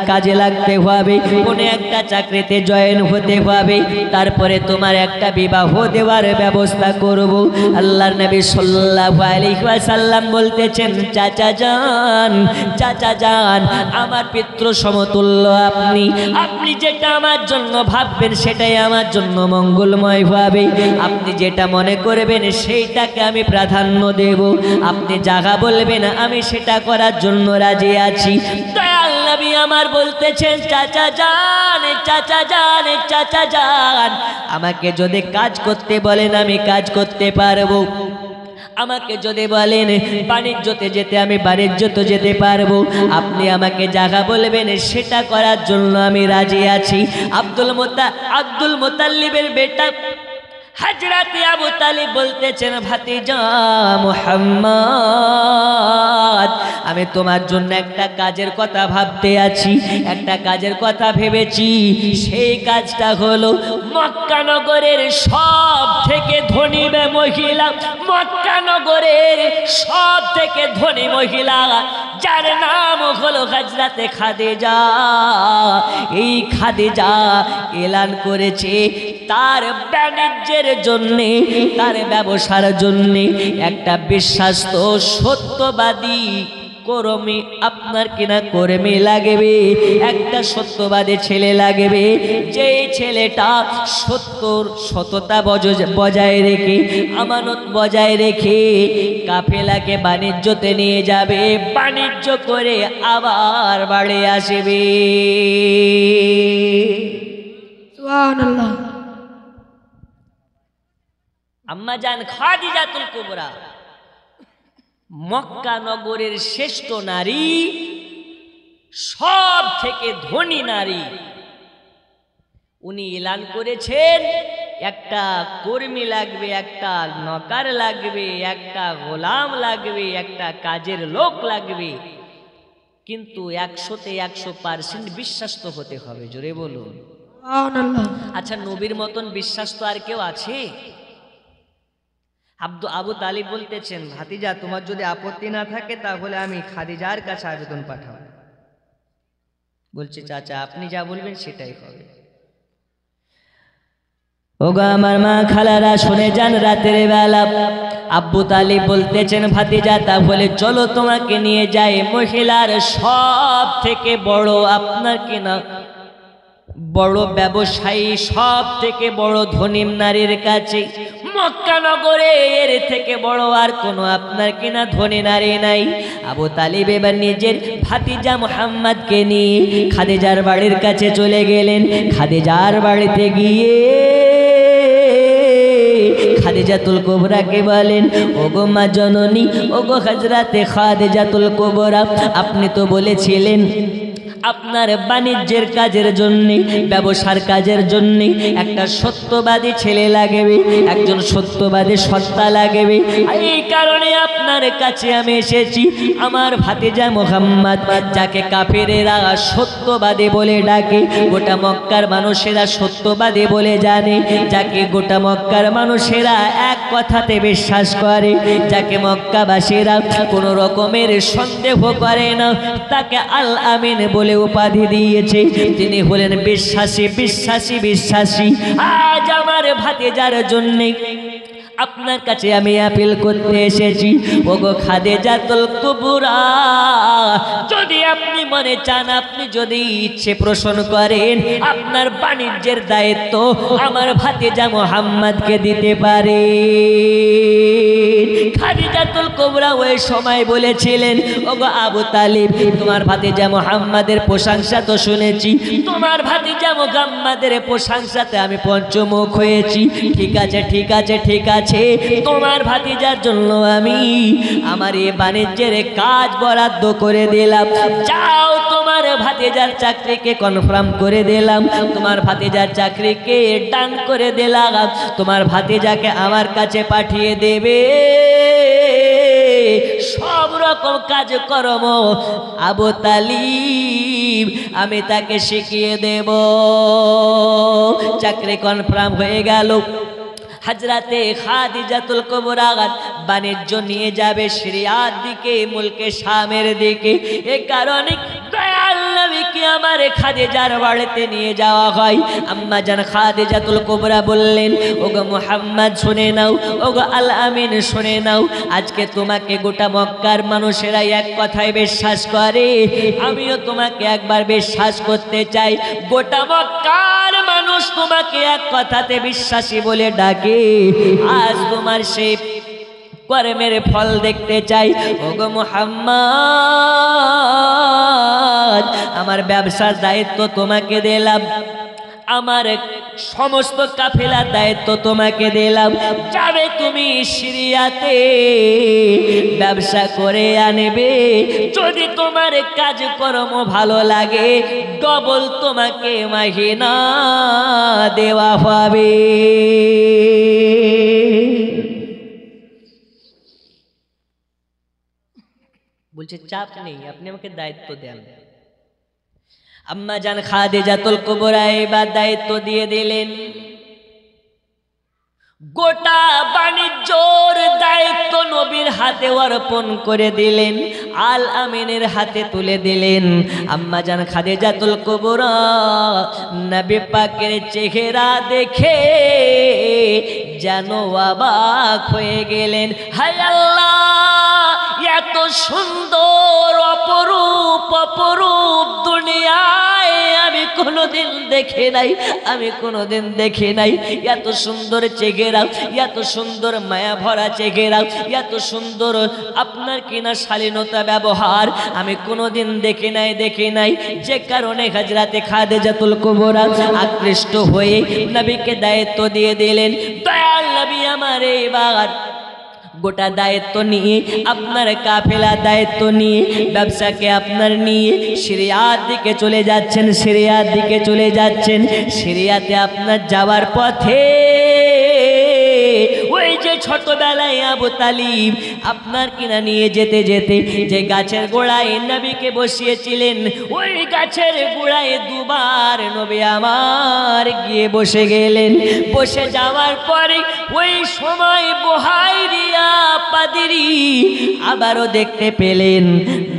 কাজে লাগতে হবে, কোনো একটা চাকরিতে জয়েন হতে হবে, তারপরে তোমার একটা বিবাহ দেওয়ার ব্যবস্থা করব। আল্লাহর নবী সাল্লাল্লাহু আলাইহি ওয়াসাল্লাম বলতেছেন, চাচা যান, আমার পিতৃ সমতুল্য আপনি, আপনি যেটা আমার জন্য ভাববেন সেটাই আমার জন্য মঙ্গলময় হবে। আপনি যেটা মনে করবেন সেইটাকে আমি প্রাধান্য দেব, আপনি যাহা বলবেন আমি সেটা করার জন্য রাজি আছি। দয়াল নবী আমার বলতেছেন, চাচা যান, আমাকে যদি কাজ করতে বলেন আমি কাজ করতে পারবো, আমাকে যদি বলেন বাণিজ্যতে যেতে আমি বাণিজ্যতে যেতে পারবো, আপনি আমাকে যাহা বলবেন সেটা করার জন্য আমি রাজি আছি। আব্দুল মুতাল্লিবের বেটা হযরতে আবু তালিব বলতেছেন, ভাতিজা মুহাম্মদ, আমি তোমার জন্য একটা কাজের কথা ভাবতে আছি, একটা কাজের কথা ভেবেছি। সেই কাজটা হলো মক্কা নগরের সব থেকে ধনী মহিলা, মক্কা নগরের সব থেকে ধনী মহিলা যার নাম হলো হযরতে খাদিজা। এই খাদিজা এলান করেছে তার বাণিজ্যের জন্যে, তার ব্যবসার জন্যে একটা বিশ্বাস্ত সত্যবাদী কর্মী, আপনার কিনা কর্মী লাগবে, একটা সত্যবাদী ছেলে লাগবে, যে ছেলেটা সততা বজায় রেখে, আমানত বজায় রেখে কাফেলাকে বাণিজ্যতে নিয়ে যাবে, বাণিজ্য করে আবার বাড়ি আসবে। সুবহানাল্লাহ। আম্মা জান খাদিজাতুল কুবরা মক্কা নগরের শ্রেষ্ঠ নারী, সব থেকে ধনী নারী। উনি এলান করেছেন একটা কর্মী লাগবে, একটা নকার লাগবে, একটা গোলাম লাগবে, একটা কাজের লোক লাগবে, কিন্তু 100% বিশ্বাস্ত হতে হবে। জোরে বলুন সুবহানাল্লাহ। আচ্ছা, নবীর মতন বিশ্বাস তো আর কেউ আছে? আবু তালিব বলতেছেন, ভাতিজা তোমার যদি আপত্তি না থাকে তাহলে আমি খাদিজার কাছে আবেদন পাঠাবো। বলছে, চাচা আপনি যা বলবেন সেটাই হবে। ওগো আমার মা খালারা শুনে যান, রাতের বেলা আব্বু তালিব বলতেছেন, ভাতিজা তাহলে চলো তোমাকে নিয়ে যাই মহিলার সব থেকে বড়, আপনার কিনা বড় ব্যবসায়ী, সব থেকে বড় ধনী নারীর কাছে। মক্কা নগরে এর থেকে বড় আর কোনো আপনার কিনা ধনী নারী নাই। আবু তালিব এবার নিজের ভাতিজা মুহাম্মদকে নিয়ে খাদিজার বাড়ির কাছে চলে গেলেন। খাদিজার বাড়িতে গিয়ে খাদিজাতুল কুবরাকে বলেন, ওগো মা জননী, ওগো হযরতে খাদিজাতুল কুবরা, আপনি তো বলেছিলেন আপনার বাণিজ্যের কাজের জন্য, ব্যবসার কাজের জন্য একটা সত্যবাদী ছেলে লাগবে, একজন সত্যবাদী সত্তা লাগবে। এই কারণে আপনার কাছে আমি এসেছি। আমার ভাতিজা মুহাম্মদ, যাকে কাফেরেরা সত্যবাদী বলে ডাকে, গোটা মক্কার মানুষেরা সত্যবাদী বলে জানে, যাকে গোটা মক্কার মানুষেরা এক কথাতে বিশ্বাস করে, যাকে মক্কাবাসীরা কোনো রকমের সন্দেহ করে না, তাকে আল আমিন বলে উপাধি দিয়েছে। তিনি হলেন বিশ্বাসী, বিশ্বাসী, বিশ্বাসী। আজ আমার ভাতিজার জন্য আপনার কাছে আমি আপিল করতে এসেছি, ওগো খাদিজাতুল কুবরা, যদি আপনি মনে চান, আপনি যদি ইচ্ছে পোষণ করেন, আপনার বাণিজ্যের দায়িত্ব আমার ভাতিজা মুহাম্মদকে দিতে পারে। খাদিজাতুল কুবরা ওই সময় বলেছিলেন, ওগো আবু তালিব, তোমার ভাতিজা মুহাম্মদের প্রশংসা তো শুনেছি, তোমার ভাতিজা মুহাম্মদের প্রশংসাতে আমি পঞ্চমুখ হয়েছি। ঠিক আছে, ঠিক আছে, ঠিক আছে, তোমার ভাতিজার জন্য আমি আমার এই বাণিজ্যের কাজ বরাদ্দ করে দিলাম। যাও তোমার তোমার ভাতিজার চাকরিকে কনফার্ম করে দিলাম, তোমার ভাতিজার চাকরিকে ডান করে দিলাম, তোমার ভাতিজাকে আমার কাছে পাঠিয়ে দেবে। সব রকম কাজকর্ম আবু তালিব আমি তাকে শিখিয়ে দেব। চাকরি কনফার্ম হয়ে গেল। হযরতে খাদিজাতুল কুবরা বাণিজ্য নিয়ে যাবে সিরিয়ার দিকে, মুলকে শামের দিকে। এ কারণে দয়াল নবীকে আমার খাদিজার বাড়িতে নিয়ে যাওয়া হয়। আম্মা জান খাদিজাতুল কুবরা বললেন, ওগো মুহাম্মদ শুনে নাও, ওগো আল আমিন শুনে নাও, আজকে তোমাকে গোটা মক্কার মানুষেরা এক কথায় বিশ্বাস করে, আমিও তোমাকে একবার বিশ্বাস করতে চাই। গোটা মক্কার মানুষ তোমাকে এক কথাতে বিশ্বাসী বলে ডাকে। আজ তোমার সেই কর্মের ফল দেখতে চাই। ওগো মুহাম্মদ, আমার ব্যবসার দায়িত্ব তোমাকে দিলাম, আমার সমস্ত কাফেলার দায়িত্ব তোমাকে দিলাম। যাবে তুমি সিরিয়াতে, ব্যবসা করে আনবে। যদি তোমার কাজকর্ম ভালো লাগে, ডবল তোমাকে মাহিনা দেওয়া হবে। বলছে চাপ নেই, আপনি আমাকে দায়িত্ব দেন। আম্মা জান খাদিজাতুল কুবরা এবার দায়িত্ব দিয়ে দিলেন। গোটা বাণিজ্যর দায়িত্ব নবীর হাতে অর্পণ করে দিলেন, আল আমিনের হাতে তুলে দিলেন। আম্মা জান খাদিজাতুল কুবরা নবী পাকের চেহারা দেখে যেন অবাক হয়ে গেলেন। হায় আল্লাহ, এত সুন্দর অপরূপ অপরূপ দুনিয়ায় আমি কোনোদিন দেখি নাই, আমি কোনোদিন দেখি নাই। এত সুন্দর চেহারা, এত সুন্দর মায়া ভরা চেহারা, এত সুন্দর আপনার কিনা শালীনতা ব্যবহার আমি কোনোদিন দেখি নাই। যে কারণে হযরতে খাদিজাতুল কুবরা আকৃষ্ট হয়ে নবীকে দায়িত্ব দিয়ে দিলেন। দয়াল নবী আমার এবার গোটা দায়িত্ব নিয়ে, আপনার কাফেলা দায়িত্ব নিয়ে, ব্যবসাকে আপনার নিয়ে সিরিয়ার দিকে চলে যাচ্ছেন, সিরিয়ার দিকে চলে যাচ্ছেন। সিরিয়াতে আপনার যাওয়ার পথে ওই যে ছোটবেলায় আবু তালিব আপনার কিনা নিয়ে যেতে যেতে যে গাছের গোড়ায় নবীকে বসিয়েছিলেন, ওই গাছের গোড়ায় দুবার নবী আমার গিয়ে বসে গেলেন। বসে যাওয়ার পরে ওই সময় বুহাইরিয়া পাদিরি আবারও দেখতে পেলেন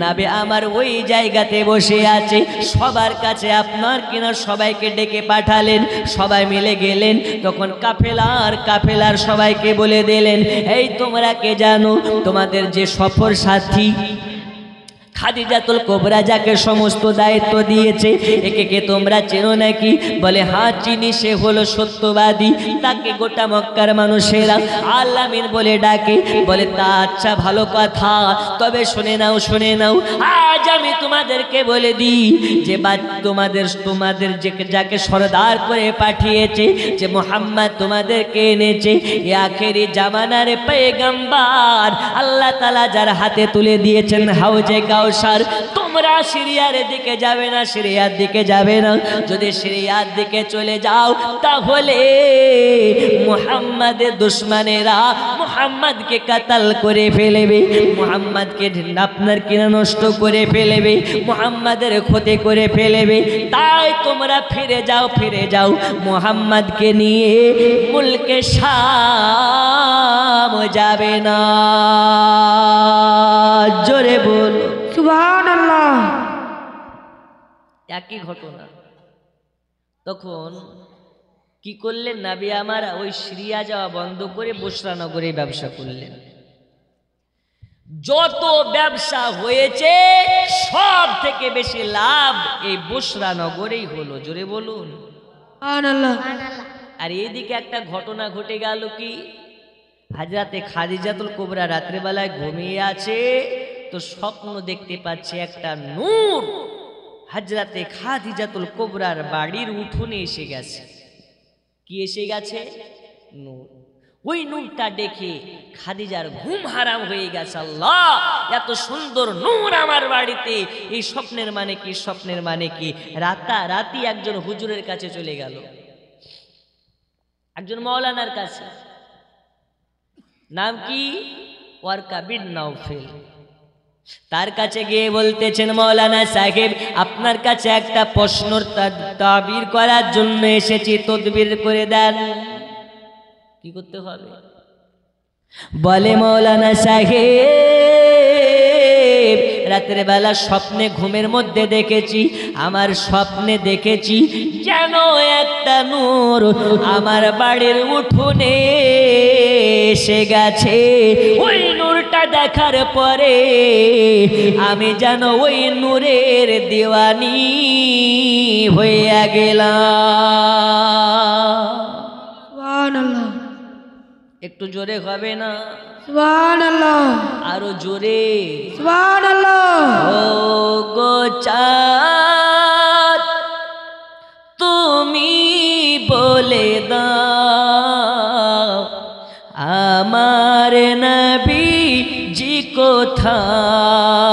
নবী আমার ওই জায়গাতে বসে আছে। সবার কাছে আপনার কিনা সবাইকে ডেকে পাঠালেন, সবাই মিলে গেলেন। তখন কাফেলার সবাইকে বলে দিলেন, এই তোমরা কে জানো, তোমাদের যে সফর সাথী খাদিজাতুল কুবরা যাকে সমস্ত দায়িত্ব দিয়েছে, একে কে তোমরা চেনো নাকি? বলে হ্যাঁ চিনি, সে হলো সত্যবাদী, তাকে গোটা মক্কার মানুষেরা আল আমিন বলে ডাকে। বলে তা আচ্ছা, ভালো কথা, তবে শুনে নাও, আজ আমি তোমাদেরকে বলে দিই যে তোমাদের যাকে সরদার করে পাঠিয়েছে, যে মুহাম্মদ তোমাদেরকে এনেছে, এ আখেরি জামানার পয়গম্বর আল্লাহ তাআলা যার হাতে তুলে দিয়েছেন হাউজে কাউসার। তোমরা সিরিয়ার দিকে যাবে না, সিরিয়ার দিকে যাবে না। যদি সিরিয়ার দিকে চলে যাও তাহলে মুহাম্মাদের দুশমনেরা মুহাম্মাদকে কাতাল করে ফেলবে, মুহাম্মাদকে আপনার কিনা নষ্ট করে ফেলবে, মুহাম্মাদের ক্ষতি করে ফেলবে। তাই তোমরা ফিরে যাও মুহাম্মাদকে নিয়ে মুলকে শাম যাবে না। জোরে বল সুবহানাল্লাহ। একই ঘটনা। তখন কি করলেন নবী আমার, ওই সিরিয়া যাওয়া বন্ধ করে বুসরা নগরে ব্যবসা করলেন। যত ব্যবসা হয়েছে সব থেকে বেশি লাভ এই বুসরা নগরেই হলো। জোরে বলুন সুবহানাল্লাহ। আর এদিকে একটা ঘটনা ঘটে গেল কি, হযরতে খাদিজাতুল কুবরা রাত্রেবেলায় ঘুমিয়ে আছে, তো স্বপ্ন দেখতে পাচ্ছে একটা নূর হযরতে খাদিজাতুল কুবরার বাড়ির উঠোনে এসে গেছে। কি এসে গেছে? নূর। ওই নূরটা দেখে খাদিজার ঘুম হারাম হয়ে গেছে। আল্লাহ, এত সুন্দর নূর আমার বাড়িতে, এই স্বপ্নের মানে কি? স্বপ্নের মানে কি? রাতারাতি একজন হুজুরের কাছে চলে গেল, একজন মাওলানার কাছে। নাম কি? ওয়ারকা বিন নাওফেল। তার কাছে গিয়ে বলতেছেন, মাওলানা সাহেব, আপনার কাছে একটা প্রশ্নর তাবির করার জন্য এসেছি, তদবির করে দেন। কি করতে হবে? বলে, মাওলানা সাহেব, রাতের বেলা স্বপ্নে ঘুমের মধ্যে দেখেছি, আমার স্বপ্নে দেখেছি যেন একটা নূর আমার বাড়ির উঠোনে এসে গেছে। ওই নূরটা দেখার পরে আমি যেন ওই নূরের দিওয়ানি হয়ে গেলাম। সুবহানাল্লাহ। একটু জোরে হবে না? সুবহানাল্লাহ। আরো জোরে। সুবহানাল্লাহ। ও গো চাঁদ, তুমি বলে দাও আমার নবীজি কোথায়?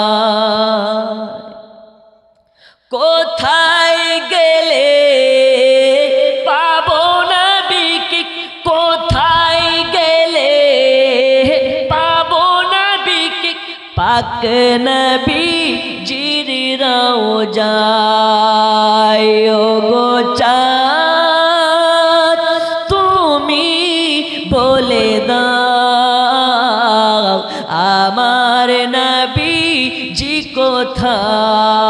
কোথায় গেলে পাবো নবীকে? কোথায় গেলে পাবো নবীকে? পাক নবীজির রওজায়। ও গো চাঁদ, তুমি বলে দাও আমার নবীজি কোথায়?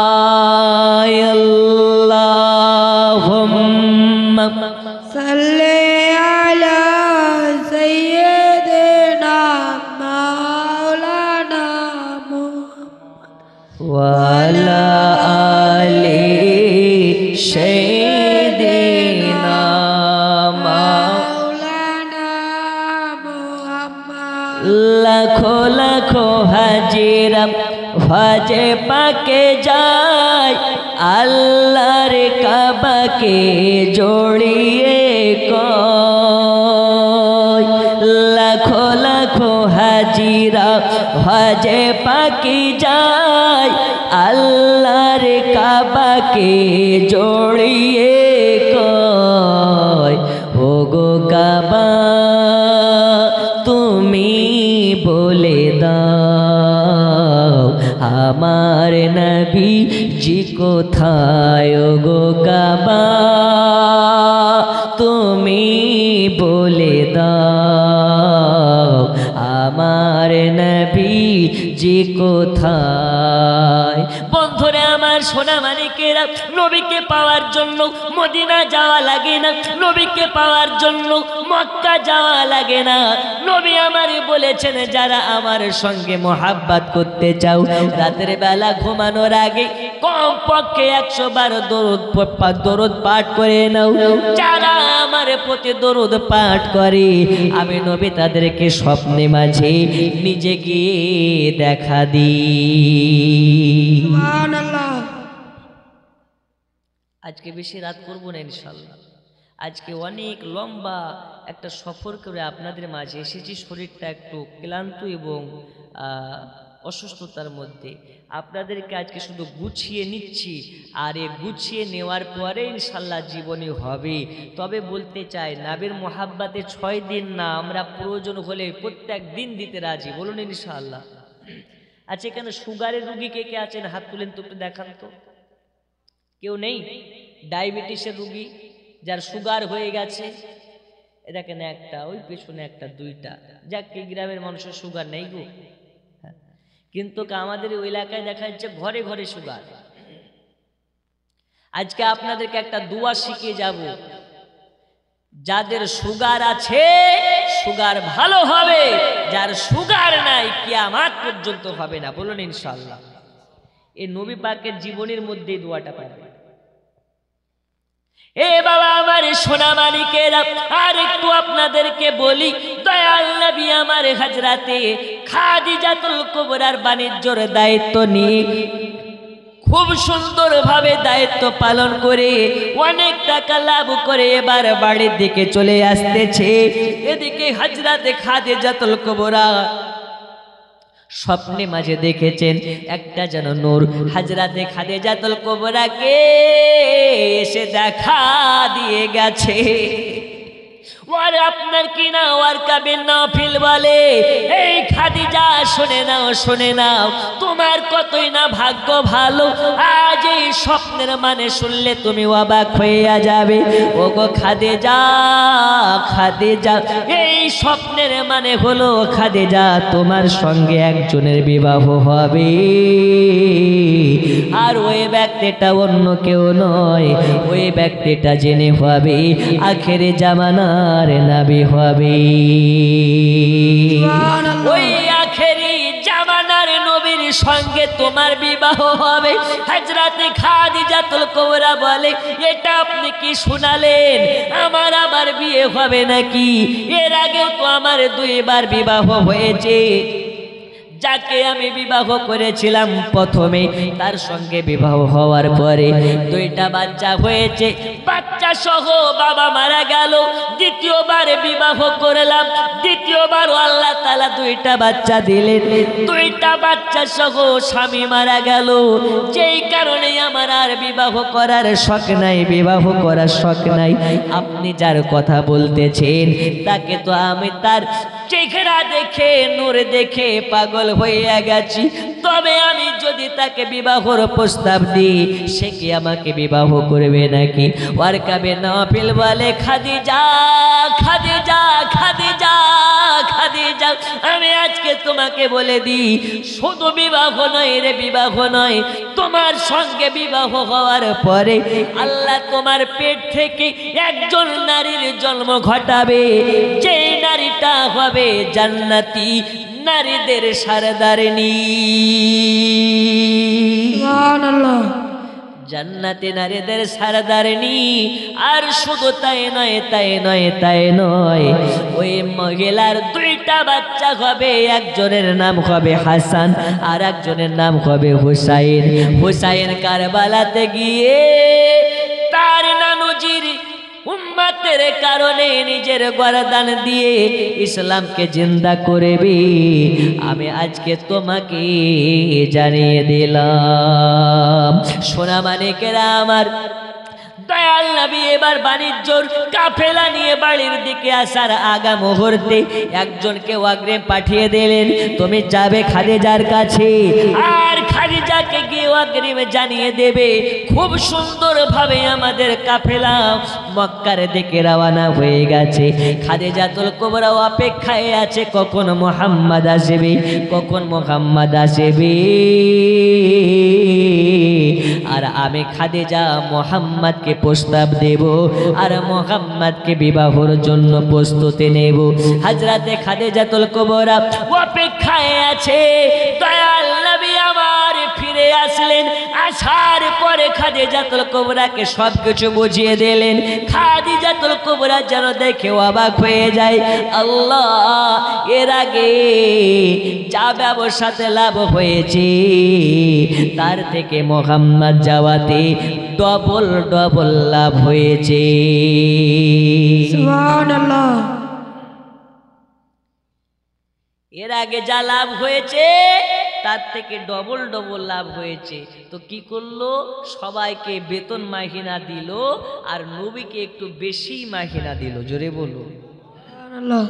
আল্লাহুম্মা সাল্লি আলা সাইয়্যিদিনা মাওলানা মুহাম্মদ ওয়ালা আলি সাইয়্যিদিনা মাওলানা মুহাম্মদ। লাখো লাখো হাজিরা হজে পাকে যায়, আল্লাহর কাবাকে জড়িয়ে কয়। লাখো লাখো হাজিরা হজে পাকে যায়, আল্লাহর কাবাকে জড়িয়ে কয়। ও গো কাবা, তুমি বলে দাও আমার নবীজি কোথায়? ও গো কাবা, তুমি বলে দাও আমার নবীজি কোথায়? বন্ধুরে আমার, সোনা মানিকেরা, নবীকে পাওয়ার জন্য মদিনা যাওয়া লাগে না, নবীকে পাওয়ার জন্য মক্কা যাওয়া লাগে না। নবী আমারে বলেছেন, যারা আমার সঙ্গে মোহাব্বত করতে চাও, রাতের বেলা ঘুমানোর আগে কমপক্ষে 100 বার দরুদ পাঠ করে নাও। যারা আমার প্রতি দরুদ পাঠ করে, আমি নবী তাদেরকে স্বপ্নে মাঝে নিজে গিয়ে দেখা দিই। সুবহানাল্লাহ। আজকে বেশি রাত করব না ইনশাল্লাহ। আজকে অনেক লম্বা একটা সফর করে আপনাদের মাঝে এসেছি। শরীরটা একটু ক্লান্ত এবং অসুস্থতার মধ্যে। আপনাদেরকে আজকে শুধু গুছিয়ে নিচ্ছি, আর এ গুছিয়ে নেওয়ার পরে ইনশাল্লাহ জীবনে হবে। তবে বলতে চাই, নাবির মোহাব্বাতে 6 দিন না, আমরা প্রয়োজন হলে প্রত্যেক দিন দিতে রাজি। বলুন ইনশাল্লাহ। আচ্ছা, এখানে সুগারের রুগী কে কে আছেন? হাত তুলেন তো, একটু দেখান তো। কেউ নেই? ডায়াবেটিসের রুগী, যার সুগার হয়ে গেছে, এ দেখেন একটা, ওই পেছনে একটা, 2টা। যাক, এই গ্রামের মানুষের সুগার নেই গো, কিন্তু আমাদের ওই এলাকায় দেখা যাচ্ছে ঘরে ঘরে সুগার। আজকে আপনাদেরকে একটা দোয়া শিখিয়ে যাব। যাদের সুগার আছে, সুগার ভালো হবে, যার সুগার নাই কিয়ামত পর্যন্ত হবে না। বলুন ইনশাআল্লাহ। এই নবী পাকের জীবনের মধ্যে দোয়াটা পাবেন। এ বাবা আমার, সোনা মানিকেরা, আর একটু আপনাদেরকে বলি, দয়াল নবী আমার হযরতে খাদিজাতুল কুবরার বাণিজ্যর দায়িত্ব নিয়ে খুব সুন্দরভাবে দায়িত্ব পালন করে অনেক টাকা লাভ করে এবার বাড়ির দিকে চলে আসতেছে। এদিকে হযরতে খাদিজাতুল কুবরা স্বপ্নে মাঝে দেখেছেন একটা যেন নূর হযরতে খাদিজাতুল কুবরাকে এসে দেখা দিয়ে গেছে। আর আপনার কি না ওয়ারকা বিন নাফিল বলে, এই খাদিজা শুনে নাও তোমার কতই না ভাগ্য ভালো, আজ এই স্বপ্নের মানে শুনলে তুমি অবাক হয়ে যাবে। ওগো খাদিজা এই স্বপ্নের মানে হলো খাদিজা তোমার সঙ্গে একজনের বিবাহ হবে, আর ওই ব্যক্তিটা অন্য কেউ নয়, ওই ব্যক্তিটা জেনে হবে আখেরে জামানার নবী হবে। ওই আখেরি জামানার নবীর সঙ্গে তোমার বিবাহ হবে। হযরতে খাদিজাতুল কুবরা বলে, এটা আপনি কি শুনালেন? আমার বিয়ে হবে নাকি? এর আগেও তো আমার 2 বার বিবাহ হয়েছে। যাকে আমি বিবাহ করেছিলাম প্রথমে, তার সঙ্গে বিবাহ হওয়ার পরে 2টা বাচ্চা হয়েছে, বাচ্চা সহ বাবা মারা গেল। দ্বিতীয়বার বিবাহ করলাম, দ্বিতীয়বার আল্লাহ তাআলা 2টা বাচ্চা দিলেন, 2টা বাচ্চা সহ স্বামী মারা গেল। যেই কারণে আমার আর বিবাহ করার শখ নাই, বিবাহ করার শখ নাই। আপনি যার কথা বলতেছেন তাকে তো আমি তার চেহারা দেখে নূর দেখে পাগল হয়ে গেছি, তবে আমি যদি তাকে বিবাহর প্রস্তাব দিই সে কি আমাকে বিবাহ করবে নাকি? ওয়ারকা বিন নাফিল বলে, খাদিজা আমি আজকে তোমাকে বলে দিই, শুধু বিবাহ নয় রে, বিবাহ নয়, তোমার সঙ্গে বিবাহ হওয়ার পরে আল্লাহ তোমার পেট থেকে একজন নারীর জন্ম ঘটাবে, যে নারীটা হবে জান্নাতি নারীদের সরদারিনী। সুবহানাল্লাহ। জান্নাতি নারীদের সরদারিনী। আর শুধু তাই নয়, ওই মহিলার 2টা বাচ্চা হবে, একজনের নাম হবে হাসান আর একজনের নাম হবে হুসাইন। হুসাইন কারবালাতে গিয়ে তার নানুজির উম্মতের কারণে নিজের গর্দান দিয়ে ইসলামকে জিন্দা করবি, আমি আজকে তোমাকে জানিয়ে দিলাম। সোনা মানিকেরা আমার, দয়াল নবী এবার বাণিজ্যর কাফেলা নিয়ে বাড়ির দিকে আসার আগা মুহূর্তে একজনকে অগ্রিম পাঠিয়ে দিলেন, তুমি যাবে খাদিজার কাছে আর খাদিজাকে গিয়ে অগ্রিম জানিয়ে দেবে খুব সুন্দরভাবে আমাদের কাফেলা মক্কার দিকে রওনা হয়ে গেছে। খাদিজাতুল কুবরা অপেক্ষায় আছে কখন মুহাম্মদ আসবে, কখন মুহাম্মদ আসবে। আর আমি খাদিজা মুহাম্মদকে প্রস্তাব দেব আর মুহাম্মদকে বিবাহের জন্য প্রস্তুতি নেব। হযরতে খাদিজাতুল কুবরা অপেক্ষায় আছে। দয়াল নবী আমার ফিরে আসলেন, আসার পরে খাদিজাতুল কুবরাকে সবকিছু বুঝিয়ে দিলেন। খাদিজাতুল কুবরা যেন দেখে অবাক হয়ে যায়, আল্লাহ, এর আগে যা ব্যবসাতে লাভ হয়েছে তার থেকে মুহাম্মদ যাওয়াতে ডবল লাভ হয়েছে। সুবহানাল্লাহ। এর আগে যা লাভ হয়েছে তার থেকে ডবল লাভ হয়েছে। তো কি করলো? সবাইকে বেতন মাহিনা দিল আর নবীকে একটু বেশি মাহিনা দিল। জোরে বলো সুবহানাল্লাহ।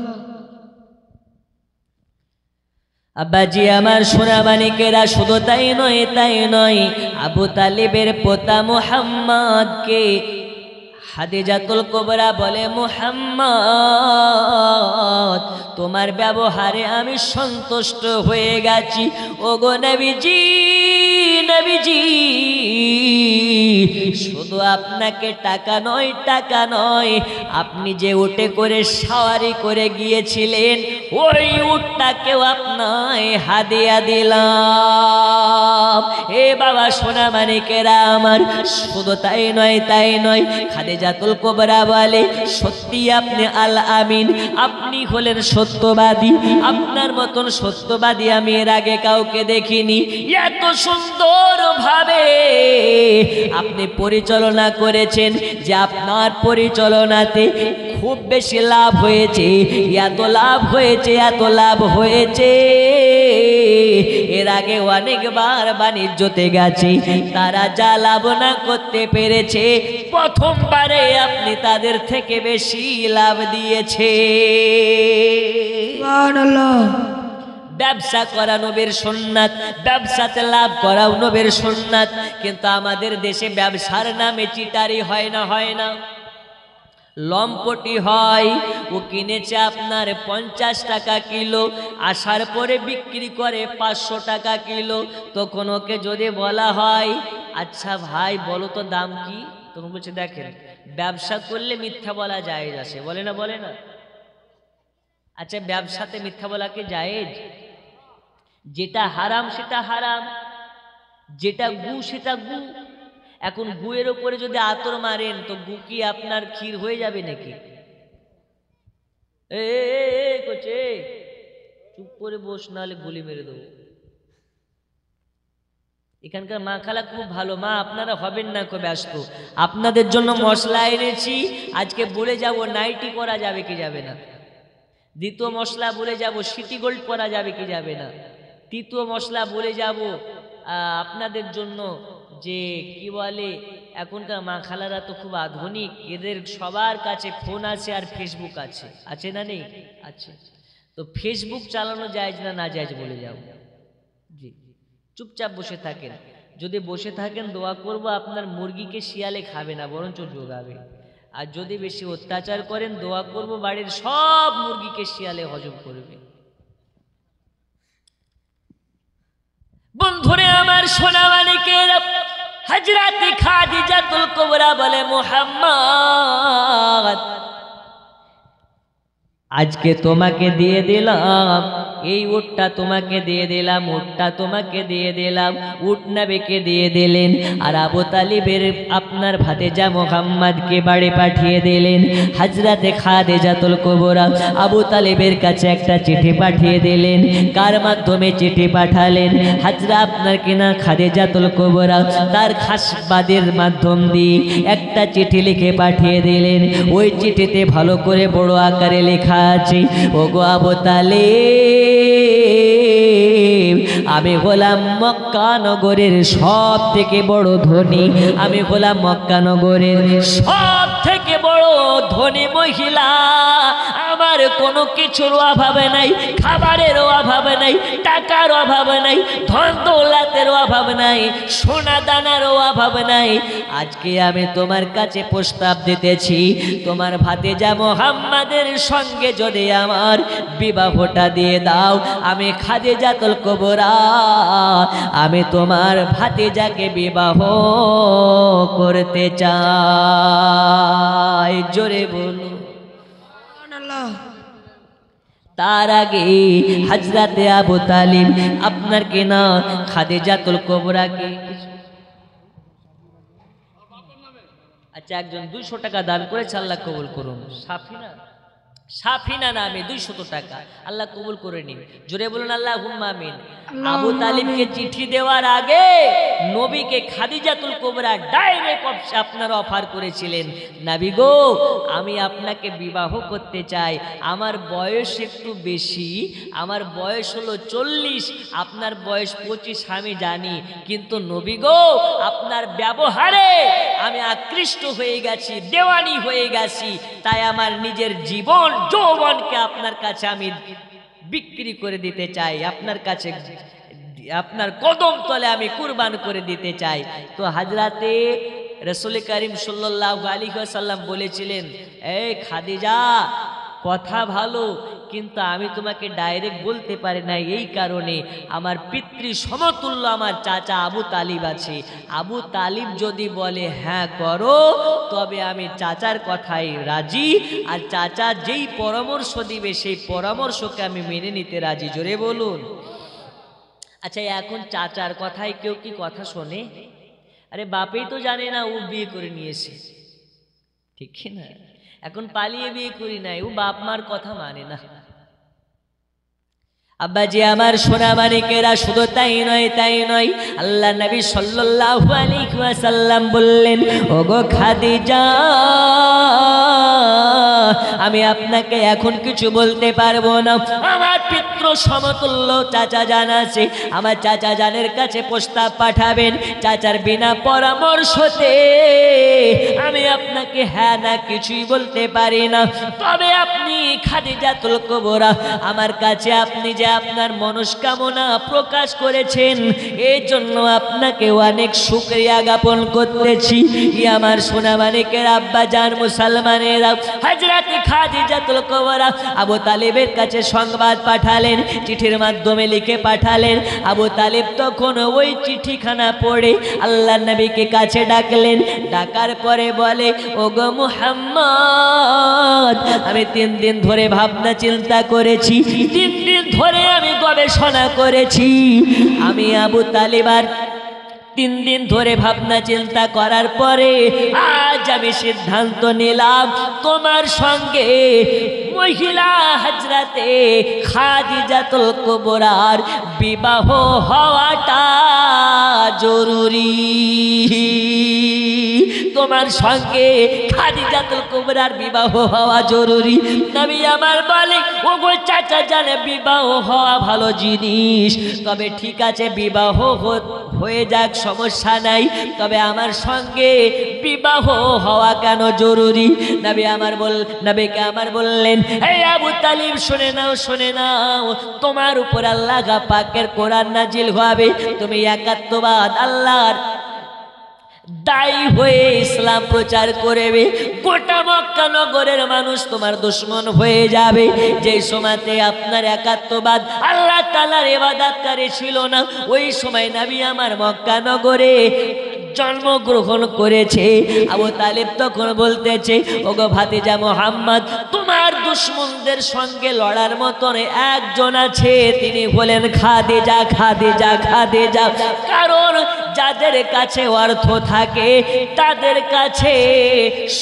আব্বাজি আমার, সোনা মানিকেরা, শুধু তাই নয়, আবু তালিবের পোতা মুহাম্মদকে খাদিজাতুল কুবরা বলে, মুহাম্মদ, তোমার ব্যবহারে আমি সন্তুষ্ট হয়ে গেছি। ওগো নবীজি, শুধু আপনাকে টাকা নয়, আপনি যে উটে করে সওয়ারি করে গিয়েছিলেন ওই উটটাকেও আপনায় হাদিয়া দিলাম। এ বাবা, সোনা মানিকেরা আমার, শুধু তাই নয়, খাদিজাতুল কুবরা বলে, সত্যি আপনি আল আমিন, আপনি হলেন সত্যবাদী। আপনার মতন সত্যবাদী আমি এর আগে কাউকে দেখিনি। এত সুন্দর সুন্দরভাবে আপনি পরিচালনা করেছেন যে আপনার পরিচালনাতে খুব বেশি লাভ হয়েছে, এত লাভ হয়েছে, এত লাভ হয়েছে। এর আগে অনেকবার বাণিজ্যতে গেছে, তারা যা লাভ না করতে পেরেছে, প্রথমবারে আপনি তাদের থেকে বেশি লাভ দিয়েছে। সুবহানাল্লাহ। ব্যবসা করা নবীর সুন্নাত, ব্যবসাতে লাভ করাও নবীর সুন্নাত। কিন্তু আমাদের দেশে ব্যবসার নামে চিটারি হয় না, হয় না, লম্পটি হয়। ও কিনেছে আপনার 50 টাকা কিলো, আসার পরে বিক্রি করে 500 টাকা কিলো। তখন ওকে যদি বলা হয় আচ্ছা ভাই বলো তো দাম কি, তখন বলছে দেখেন ব্যবসা করলে মিথ্যা বলা জায়েজ আছে, বলে না, বলে না। আচ্ছা ব্যবসাতে মিথ্যা বলা কি জায়েজ? যেটা হারাম সেটা হারাম, যেটা গু সেটা গু। এখন গুয়ের ওপরে যদি আতর মারেন তো গু কি আপনার ক্ষীর হয়ে যাবে নাকি? কোচে চুপ করে বস, নাহলে গুলি মেরে দেবো। এখানকার মা খালা খুব ভালো মা, আপনারা হবেন না খুব ব্যস্ত। আপনাদের জন্য মশলা এনেছি, আজকে বলে যাব নাইটি পরা যাবে কি যাবে না। দ্বিতীয় মশলা বলে যাব সিটি গোল্ড পরা যাবে কি যাবে না। তৃতীয় মশলা বলে যাব আপনাদের জন্য যে কি বলে, এখনকার মা খালারা তো খুব আধুনিক, এদের সবার কাছে ফোন আছে আর ফেসবুক আছে, আছে না নেই? আছে। তো ফেসবুক চালানো জায়েজ না না জায়েজ বলে যাও। জি, চুপচাপ বসে থাকেন। যদি বসে থাকেন দোয়া করব আপনার মুরগিকে শিয়ালে খাবে না, বরঞ্চ যোগাবে। আর যদি বেশি অত্যাচার করেন দোয়া করব বাড়ির সব মুরগিকে শিয়ালে হজম করবে। বন্ধুরে আমার, সোনা মানিকের, হযরত খাদিজাতুল কুবরা বলে মুহাম্মদ আজকে তোমাকে দিয়ে দিলাম, এই উটটা তোমাকে দিয়ে দিলাম, উটটা তোমাকে দিয়ে দিলাম। উট নবীকে দিয়ে দিলেন, আর আবু তালিবের আপনার ভাতিজা মুহাম্মদকে বাড়ি পাঠিয়ে দিলেন। হযরতে খাদিজাতুল কুবরা আবু তালিবের কাছে একটা চিঠি পাঠিয়ে দিলেন। কার মাধ্যমে চিঠি পাঠালেন? হযরত আপনার কিনা খাদিজাতুল কুবরা তার খাসবাদের মাধ্যম দিয়ে একটা চিঠি লিখে পাঠিয়ে দিলেন। ওই চিঠিতে ভালো করে বড় আকারে লেখা আছে, ওগো আবু তালিব, আমি হলাম মক্কা নগরের সব থেকে বড় ধনী, আমি হলাম মক্কা নগরের সব থেকে বড় ধনী মহিলা। আমার কোনো কিছুর অভাব নাই, খাবারের অভাব নাই, টাকার অভাব নাই, ধন দৌলতের অভাব নাই, সোনা দানার অভাব নাই। আজকে আমি তোমার কাছে প্রস্তাব দিতেছি, তোমার ভাতিজা মুহাম্মাদের সঙ্গে যদি আমার বিবাহটা দিয়ে দাও, আমি খাদিজাতুল কুবরা আমি তোমার ভাতিজাকে বিবাহ করতে চাই। জোরে বলো সুবহানাল্লাহ। তার আগে হযরতে আবু তালিব আপনার কিনা খাদিজাতুল কুবরাকে, আচ্ছা একজন 200 টাকা দান করেছে, আল্লাহ কবুল করুন। সাফিনা, সাফিনা নামে 200 টাকা, আল্লাহ কবুল করে নিন। জোরে বলুন আল্লাহুম্মা আমিন। আবু তালিবকে চিঠি দেওয়ার আগে নবীকে খাদিজাতুল কুবরা ডাইরেক্ট আপনার অফার করেছিলেন, নবী গো আমি আপনাকে বিবাহ করতে চাই, আমার বয়স একটু বেশি, আমার বয়স হলো 40, আপনার বয়স 25 আমি জানি, কিন্তু নবী গো আপনার ব্যবহারে আমি আকৃষ্ট হয়ে গেছি, দেওয়ানি হয়ে গেছি, তাই আমার নিজের জীবন যৌবনকে আপনার কাছে আমি বিক্রি করে দিতে চাই, আপনার কাছে আপনার কদম তলে আমি কুরবান করে দিতে চাই। তো হযরতে রাসূল করিম সাল্লাল্লাহু আলাইহি ওয়াসাল্লাম বলেছিলেন, এই খাদিজা কথা ভালো, কিন্তু আমি তোমাকে ডাইরেক্ট বলতে পারি না, এই কারণে আমার পিতৃ সমতুল্য আমার চাচা আবু তালিব আছে, আবু তালিব যদি বলে হ্যাঁ করো তবে আমি চাচার কথাই রাজি, আর চাচা যেই পরামর্শ দিবে সেই পরামর্শকে আমি মেনে নিতে রাজি। জোরে বলুন। আচ্ছা এখন চাচার কথায় কেউ কি কথা শোনে? আরে বাপেই তো জানে না ও বিয়ে করে নিয়েছে, ঠিক না? এখন পালিয়ে বিয়ে করি নাই, ও বাপ মার কথা মানে না। আব্বাজি আমার সোনা মানিকেরা, শুধু তাই নয়, আল্লাহ নবী সাল্লাল্লাহু আলাইহি ওয়াসাল্লাম বললেন, ওগো খাদিজা, আমি আপনাকে এখন কিছু বলতে পারবো না। আমার পিতৃ সমতুল্য চাচা জান আছে, আমার চাচা জানের কাছে প্রস্তাব পাঠাবেন। চাচার বিনা পরামর্শতে আমি আপনাকে হ্যাঁ না কিছুই বলতে পারি না। তবে আপনি খাদিজাতুল কুবরা, আমার কাছে আপনি যে আপনার মনস্কামনা প্রকাশ করেছেন, এই জন্য আপনাকে অনেক শুকরিয়া জ্ঞাপন করতেছি। আমার সোনা মানিকের আব্বা জান মুসলমানেরা, হযরত খাদিজাতুল কুবরা আবু তালিবের কাছে সংবাদ পাঠালেন, চিঠির মাধ্যমে লিখে পাঠালেন। আবু তালিব তখন ওই চিঠিখানা পড়ে আল্লাহর নবীকে কাছে ডাকলেন। ডাকার পরে বলে, ওগো মুহাম্মদ, আমি 3 দিন ধরে ভাবনা চিন্তা করেছি, 3 দিন ধরে আমি গবেষণা করেছি। আমি আবু তালিব আর 3 দিন ধরে ভাবনা চিন্তা করার পরে আজ আমি সিদ্ধান্ত নিলাম, তোমার সঙ্গে মহিলা হযরতে খাদিজাতুল কুবরার বিবাহ হওয়াটা জরুরি। তোমার সঙ্গে খাদিজাতুল কুবরার বিবাহ হওয়া জরুরি। নবী আমার বলে, ওগো চাচা জানে বিবাহ হওয়া ভালো জিনিস, তবে ঠিক আছে বিবাহ হয়ে যাক, সমস্যা নাই, তবে আমার সঙ্গে বিবাহ হওয়া কেন জরুরি? নবীকে আমার বললেন, এই আবু তালিব শুনে নাও, তোমার উপর আল্লাহ পাকের কোরআন নাজিল হবে, তুমি একাত্মবাদ আল্লাহর দায়ী হয়ে ইসলাম প্রচার করবে। গোটা মক্কা নগরের মানুষ তোমার দুশমন হয়ে যাবে। যে সময়তে আপনার একাত্মবাদ আল্লাহ তাআলার ইবাদতকারী ছিল না, ওই সময় নবী আমার মক্কা নগরে জন্মগ্রহণ করেছে। আবু তালিব তখন বলতেছে, ওগো ভাতিজা মুহাম্মদ, তোমার দুশমনদের সঙ্গে লড়ার মতন একজন আছে, তিনি হলেন খাদিজা। কারণ যাদের কাছে অর্থ থাকে তাদের কাছে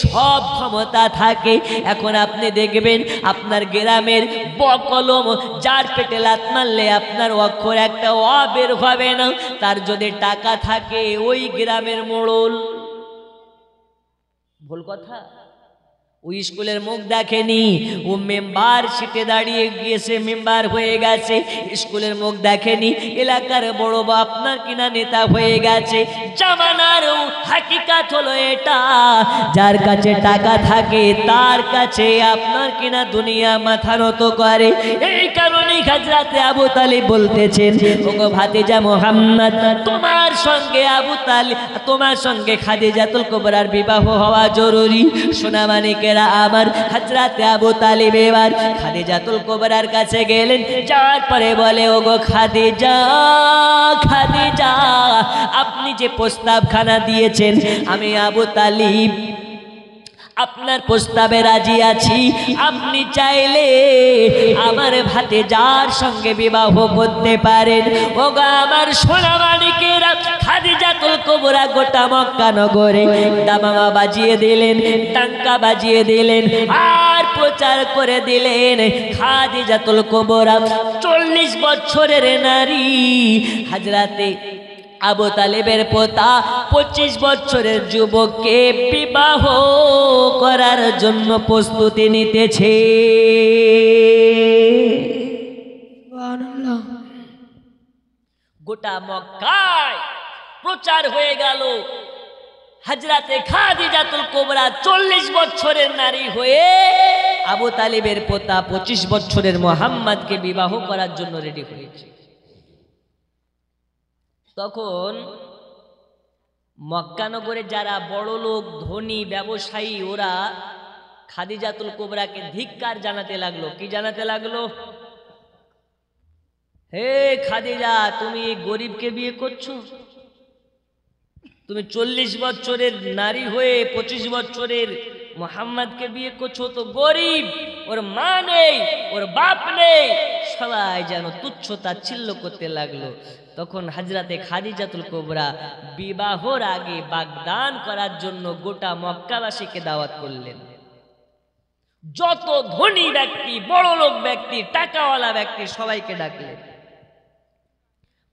সব ক্ষমতা থাকে। এখন আপনি দেখবেন আপনার গ্রামের বকলম যার পেটে লাত মারলে আপনার অক্ষর একটা অ বের হবে না, তার যদি টাকা থাকে ওই গ্রামের মোড়ল। ভুল কথা? ওই স্কুলের মুখ দেখেনি, ও মেম্বার সিটে দাঁড়িয়ে গিয়েছে, মেম্বার হয়ে গেছে। স্কুলের মুখ দেখেনি, এলাকার বড় বা আপনার কিনা নেতা হয়ে গেছে। জামানার হাকিকাত হলো এটা, যার কাছে টাকা থাকে তার কাছে আপনার কিনা দুনিয়া মাথা নত করে। এই কারণেই হযরতে আবু তালিব বলতেছেন, ওগো ভাতিজা মুহাম্মদ, তোমার সঙ্গে খাদিজাতুল কুবরার বিবাহ হওয়া জরুরি। সোনা মানিকের আমার হযরতে আবু তালিব এবার খাদিজাতুল কুবরার কাছে গেলেন। যাওয়ার পরে বলে, ওগো খাদিজা, আপনি যে প্রস্তাবখানা দিয়েছেন, আমি আবু তালিব আপনার প্রস্তাবে রাজি আছি। আপনি চাইলে আমার ভাতিজার সঙ্গে বিবাহ করতে পারেন। ওগো আমার সোনা মানিকেরা, খাদিজাতুল কুবরা গোটা মক্কা নগরে দামামা বাজিয়ে দিলেন, টাঙ্কা বাজিয়ে দিলেন, আর প্রচার করে দিলেন খাদিজাতুল কুবরা 40 বছরের নারী হযরতে আবু তালিবের পোতা 25 বছরের যুবককে বিবাহ করার জন্য প্রস্তুতি নিতেছে। সুবহানাল্লাহ। গোটা মক্কায় প্রচার হয়ে গেল, হযরতে খাদিজাতুল কুবরা 40 বছরের নারী হয়ে আবু তালিবের পোতা 25 বছরের মুহাম্মদকে বিবাহ করার জন্য রেডি হয়েছে। তখন মক্কা নগরে যারা বড় লোক, ধনী ব্যবসায়ী, ওরা খাদিজাতুল কুবরাকে ধিক্কার জানাতে লাগলো। কি জানাতে লাগলো? হে খাদিজা, তুমি গরিবকে বিয়ে করছো? তুমি 40 বছরের নারী হয়ে 25 বছরের মুহাম্মদকে বিয়ে করছো, তো গরিব, ওর মা নেই, ওর বাপ নেই। সবাই যেন তুচ্ছ তাচ্ছিল্য করতে লাগলো। তখন হযরতে খাদিজাতুল কুবরা বিবাহর আগে বাগদান করার জন্য গোটা মক্কাবাসীকে দাওয়াত করলেন। যত ধনী ব্যক্তি, বড় লোক ব্যক্তি, টাকাওয়ালা ব্যক্তি সবাইকে ডাকলেন।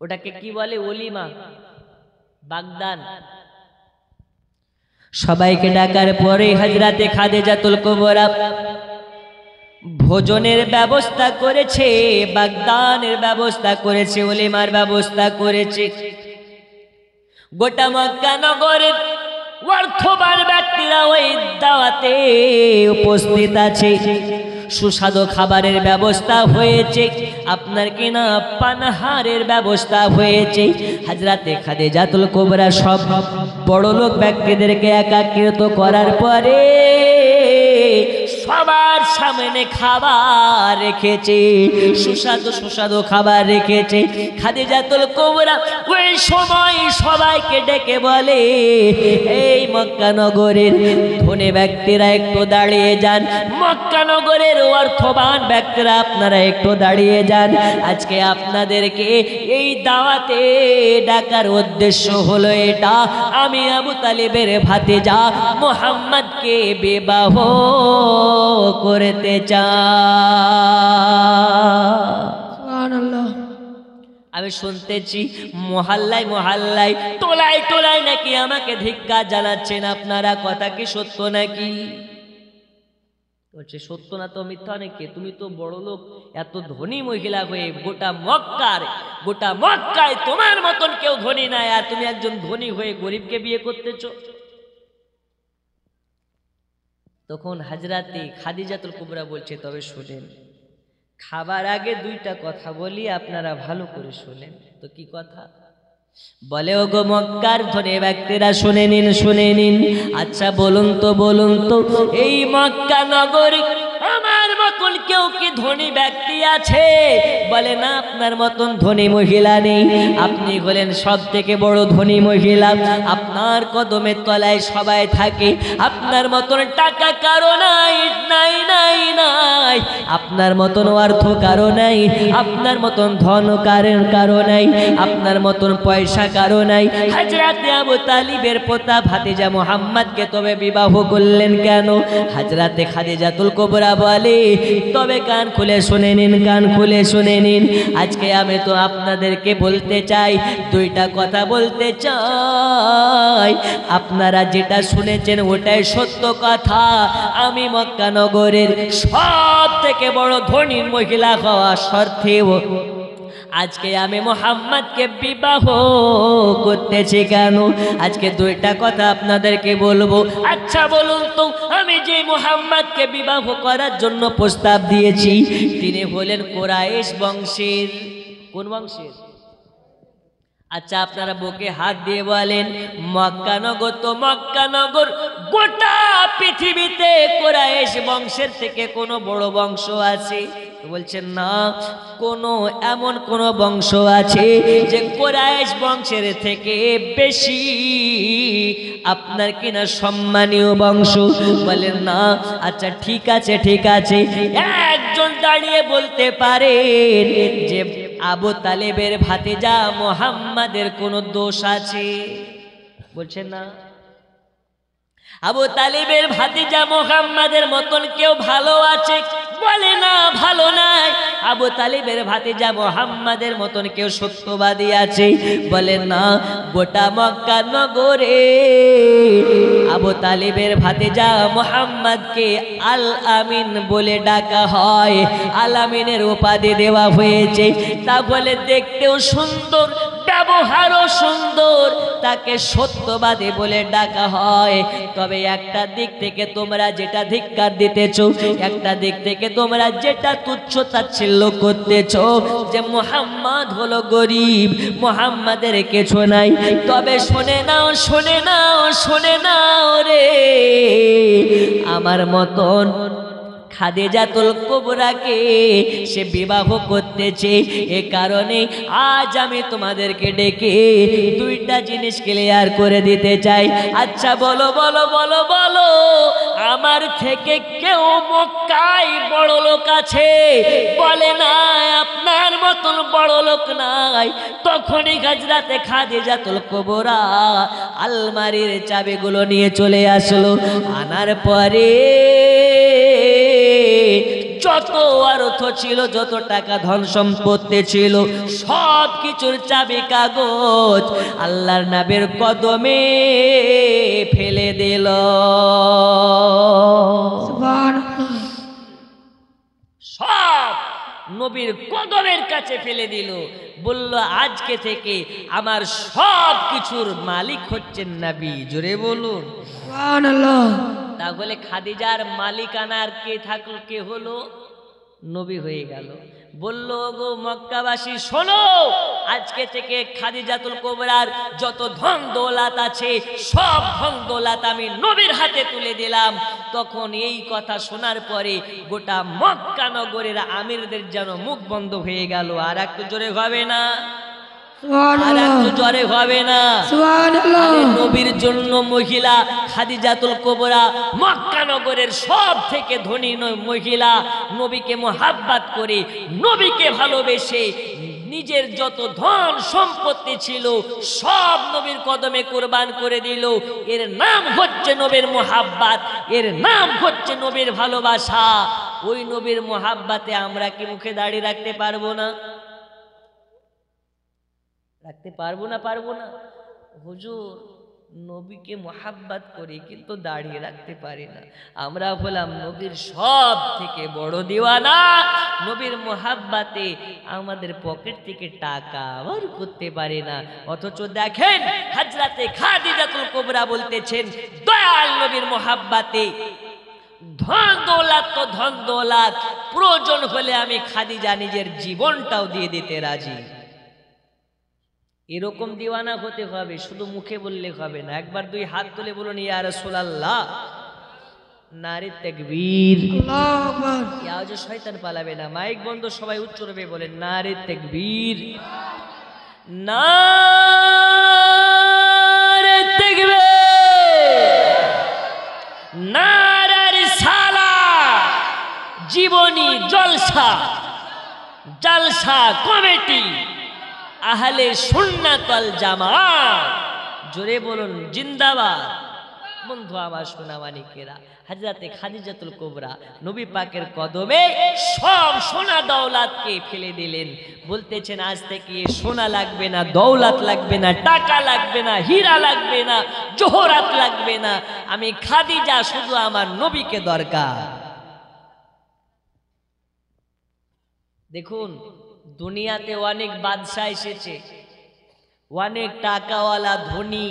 ওটাকে কি বলে? ওলিমা, বাগদান। সবাইকে ডাকার পরে হযরতে খাদিজাতুল কুবরা ভোজনের ব্যবস্থা করেছে, বাগদানের ব্যবস্থা করেছে, ওলিমার ব্যবস্থা করেছে। গোটা মক্কা নগরের অর্থবান ব্যক্তিরা ওই দাওয়াতে উপস্থিত আছে। সুস্বাদু খাবারের ব্যবস্থা হয়েছে, আপনার কিনা পানাহারের ব্যবস্থা হয়েছে। হযরতে খাদিজাতুল কুবরা সব বড় লোক ব্যক্তিদেরকে একাকৃত করার পরে সবার সামনে খাবার রেখেছে, সুস্বাদু সুস্বাদু খাবার রেখেছে। খাদিজাতুল কুবরা ওই সময় সবাইকে ডেকে বলে, এই মক্কা নগরের ধনী ব্যক্তিরা একটু দাঁড়িয়ে যান, মক্কা নগরের অর্থবান ব্যক্তিরা আপনারা একটু দাঁড়িয়ে যান। আজকে আপনাদেরকে এই দাওয়াতে ডাকার উদ্দেশ্য হলো এটা, আমি আবু তালিবের ভাতিজা মুহাম্মদকে বিবাহ করতে সুবহানাল্লাহ। আমি শুনতেছি মহল্লায় মহল্লায়, টোলায় টোলায় নাকি আমাকে ধিক্কার জানাচ্ছেন আপনারা। কথা কি সত্য নাকি? বলছে সত্য না তো মিথ্যা নাকি? তুমি তো বড় লোক, এত ধনী মহিলা হয়ে গোটা মক্কায় তোমার মতন কেউ ধনী নাই, আর তুমি একজন ধনী হয়ে গরিবকে বিয়ে করতেছো। তখন হযরতে খাদিজাতুল কুবরা বলছে, তবে শুনেন, খাবার আগে দুইটা কথা বলি, আপনারা ভালো করে শুনেন। তো কি কথা? বলে, ওগো মক্কার ধনী ব্যক্তিরা শুনে নিন, শুনে নিন। আচ্ছা বলুন তো এই মক্কা নগরে আমার মতন কেউ কি ধনী ব্যক্তি আছে? বলে না, আপনার মতন ধনী মহিলা নেই, আপনি হলেন সব থেকে বড় ধনী মহিলা, আপনার কদমের তলায় সবাই থাকে, আপনার মতন টাকা কারো নাই, নাই নাই নাই, আপনার মতন অর্থ কারো নাই, আপনার মতন ধন কারো নাই, আপনার মতন পয়সা কারো নাই। হযরতে আবু তালিবের পোতা ভাতিজা মুহাম্মদকে তবে বিবাহ করলেন কেন? হযরতে খাদিজাতুল কুবরা বলে, তবে কান খুলে শুনে নিন, কান খুলে শুনে নিন। আজকে আমি তো আপনাদেরকে বলতে চাই, দুইটা কথা বলতে চাই। আপনারা যেটা শুনেছেন ওটাই সত্য কথা। আমি মক্কা নগরের সব থেকে বড় ধনী মহিলা হওয়া সত্ত্বেও আজকে আমি মুহাম্মদকে বিবাহ করতেছি কেন? আজকে দুইটা কথা আপনাদেরকে বলবো। আচ্ছা বলুন তো, আমি যে মুহাম্মদকে বিবাহ করার জন্য প্রস্তাব দিয়েছি, তিনি হলেন কুরাইশ বংশের। কোন বংশের? আচ্ছা আপনারা বুকে হাত দিয়ে বলেন, মক্কা নগর তো মক্কা নগর, গোটা পৃথিবীতে কুরাইশ বংশের থেকে কোনো বড় বংশ আছে? বলছেন না, এমন কোন বংশ আছে যে কুরাইশ বংশের থেকে বেশি আপনার কিনা সম্মানীয় বংশ? বলেন না। আচ্ছা ঠিক আছে, ঠিক আছে, একজন দাঁড়িয়ে বলতে পারেন যে আবু তালেবের ভাতিজা মুহাম্মাদের কোনো দোষ আছে? বলছেন না। আবু তালিবের ভাতিজা মুহাম্মাদের মতন কেউ ভালো আছে? বলে না, ভালো নাই। আবু তালিবের ভাতিজা মুহাম্মাদের মতন কেউ সত্যবাদী আছে? বলে না। গোটা মক্কা নগরে আবু তালিবের ভাতিজা মুহাম্মাদকে আল আমিন বলে ডাকা হয়, আল আমিনের উপাধি দেওয়া হয়েছে। তা বলে দেখতেও সুন্দর, ব্যবহারও সুন্দর, তাকে সত্যবাদী বলে ডাকা হয়। তবে একটা দিক থেকে তোমরা যেটা ধিক্কার দিতেছো, একটা দিক থেকে তোমরা যেটা তুচ্ছ তাচ্ছিল্য করতেছো, যে মুহাম্মদ হলো গরিব, মুহাম্মাদের কিছু নাই। তবে শুনে নাও, শুনে নাও, শুনে নাও রে, আমার মতন খাদিজাতুল কুবরাকে সে বিবাহ করতেছে। এ কারণে আজ আমি তোমাদেরকে ডেকে দুইটা জিনিস ক্লিয়ার করে দিতে চাই। আচ্ছা বলো বলো বলো বলো, আমার থেকে কেউ মক্কায় বড় লোক আছে? বলে না, আপনার মতন বড় লোক নাই। তখনই হযরতে খাদিজাতুল কুবরা আলমারির চাবিগুলো নিয়ে চলে আসলো। আনার পরে যত অর্থ ছিল, যত টাকা ধন সম্পত্তি ছিল, সব কিছুর চাবি কাগজ আল্লাহর নবীর কদমে ফেলে দিল। সুবহানাল্লাহ। সব নবীর কদমের কাছে ফেলে দিল। বলল আজকে থেকে আমার সব কিছুর মালিক হচ্ছেন নবী। জোরে বলুন সুবহানাল্লাহ। তাহলে খাদিজার মালিকানার কে থাকলো, কে হলো? নবী হয়ে গেল। বলল গো মক্কাবাসী শোনো, আজকে থেকে খাদিজাতুল কুবরার যত ধন দৌলত আছে সব ধন দৌলত আমি নবীর হাতে তুলে দিলাম। তখন এই কথা শোনার পরে গোটা মক্কা নগরের আমিরদের যেন মুখ বন্ধ হয়ে গেল। আর একটু জোরে হবে না? আর একটু জোরে হবে না? নবীর জন্য মহিলা খাদিজাতুল কুবরা মক্কা নগরের সব থেকে ধনী মহিলা, নবীকে মোহাব্বত করে, নবীকে ভালোবেসে নিজের যত ধন সম্পত্তি ছিল সব নবীর কদমে কুরবান করে দিল। এর নাম হচ্ছে নবীর মোহাব্বত, এর নাম হচ্ছে নবীর ভালোবাসা। ওই নবীর মোহাব্বতে আমরা কি মুখে দাঁড়িয়ে রাখতে পারবো না? রাখতে পারবো না? পারবো না? হুজুর নবীকে মোহাব্বত করি কিন্তু দাঁড়িয়ে রাখতে পারি না। আমরা হলাম নবীর সব থেকে বড় দিওয়ানা। নবীর মোহাব্বতে আমাদের পকেট থেকে টাকা বার করতে পারি না। অথচ দেখেন হযরতে খাদিজাতুল কুবরা বলতেছেন দয়াল নবীর মোহাব্বতে ধন দৌলত তো ধন দৌলত, প্রয়োজন হলে আমি খাদিজা নিজের জীবনটাও দিয়ে দিতে রাজি। এরকম দিওয়ানা হতে হবে, শুধু মুখে বললে হবে না। একবার দুই হাত তুলে বলুন ইয়া রাসূলুল্লাহ। নারে তাকবীর, আল্লাহু আকবার। ইয়া যে শয়তান পালাবে না। মাইক বন্ধ, সবাই উচ্চ রূপে বলেন নারে তাকবীর, নারে তাকবীর, নারে রিসালাত। জীবনী জলসা, জলসা কমিটি আহলে সুন্নাত ওয়াল জামাত। জোরে বলুন জিন্দাবাদ। বন্ধু আমার সোনা মানিকেরা, হযরতে খাদিজাতুল কুবরা নবী পাকের কদমে সব সোনা দৌলতকে ফেলে দিলেন। বলতেছেন আজ থেকে সোনা লাগবে না, দৌলত লাগবে না, টাকা লাগবে না, হীরা লাগবে না, জোহরাত লাগবে না, আমি খাদিজা, শুধু আমার নবীকে দরকার। দেখুন দুনিয়াতে অনেক বাদশা এসেছে, অনেক টাকাওয়ালা ধনী,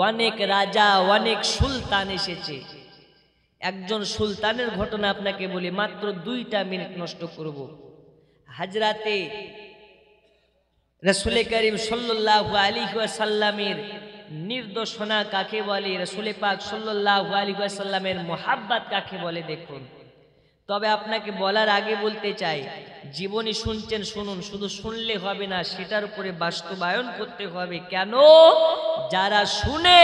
অনেক রাজা, অনেক সুলতান এসেছে। একজন সুলতানের ঘটনা আপনাকে বলি, মাত্র 2টা মিনিট নষ্ট করব। হযরতে রাসূল করিম সাল্লাল্লাহু আলাইহি ওয়াসাল্লামের নির্দেশনা কাকে বলে, রাসূল পাক সাল্লাল্লাহু আলাইহি ওয়াসাল্লামের মোহাব্বত কাকে বলে দেখুন। তবে আপনাকে বলার আগে বলতে চাই, জীবনী শুনছেন শুনুন, শুধু শুনলে হবে না, সেটার উপরে বাস্তবায়ন করতে হবে। কেন? যারা শুনে,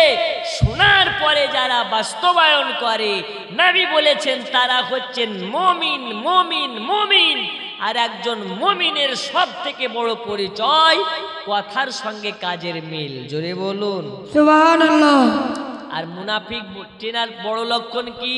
শোনার পরে যারা বাস্তবায়ন করে, নবী বলেছেন তারা হচ্ছেন মুমিন, মুমিন, মুমিন। আর একজন মুমিনের সব থেকে বড় পরিচয় কথার সঙ্গে কাজের মিল। জোরে বলুন সুবহানাল্লাহ। আর মুনাফিক চেনার বড় লক্ষণ কি?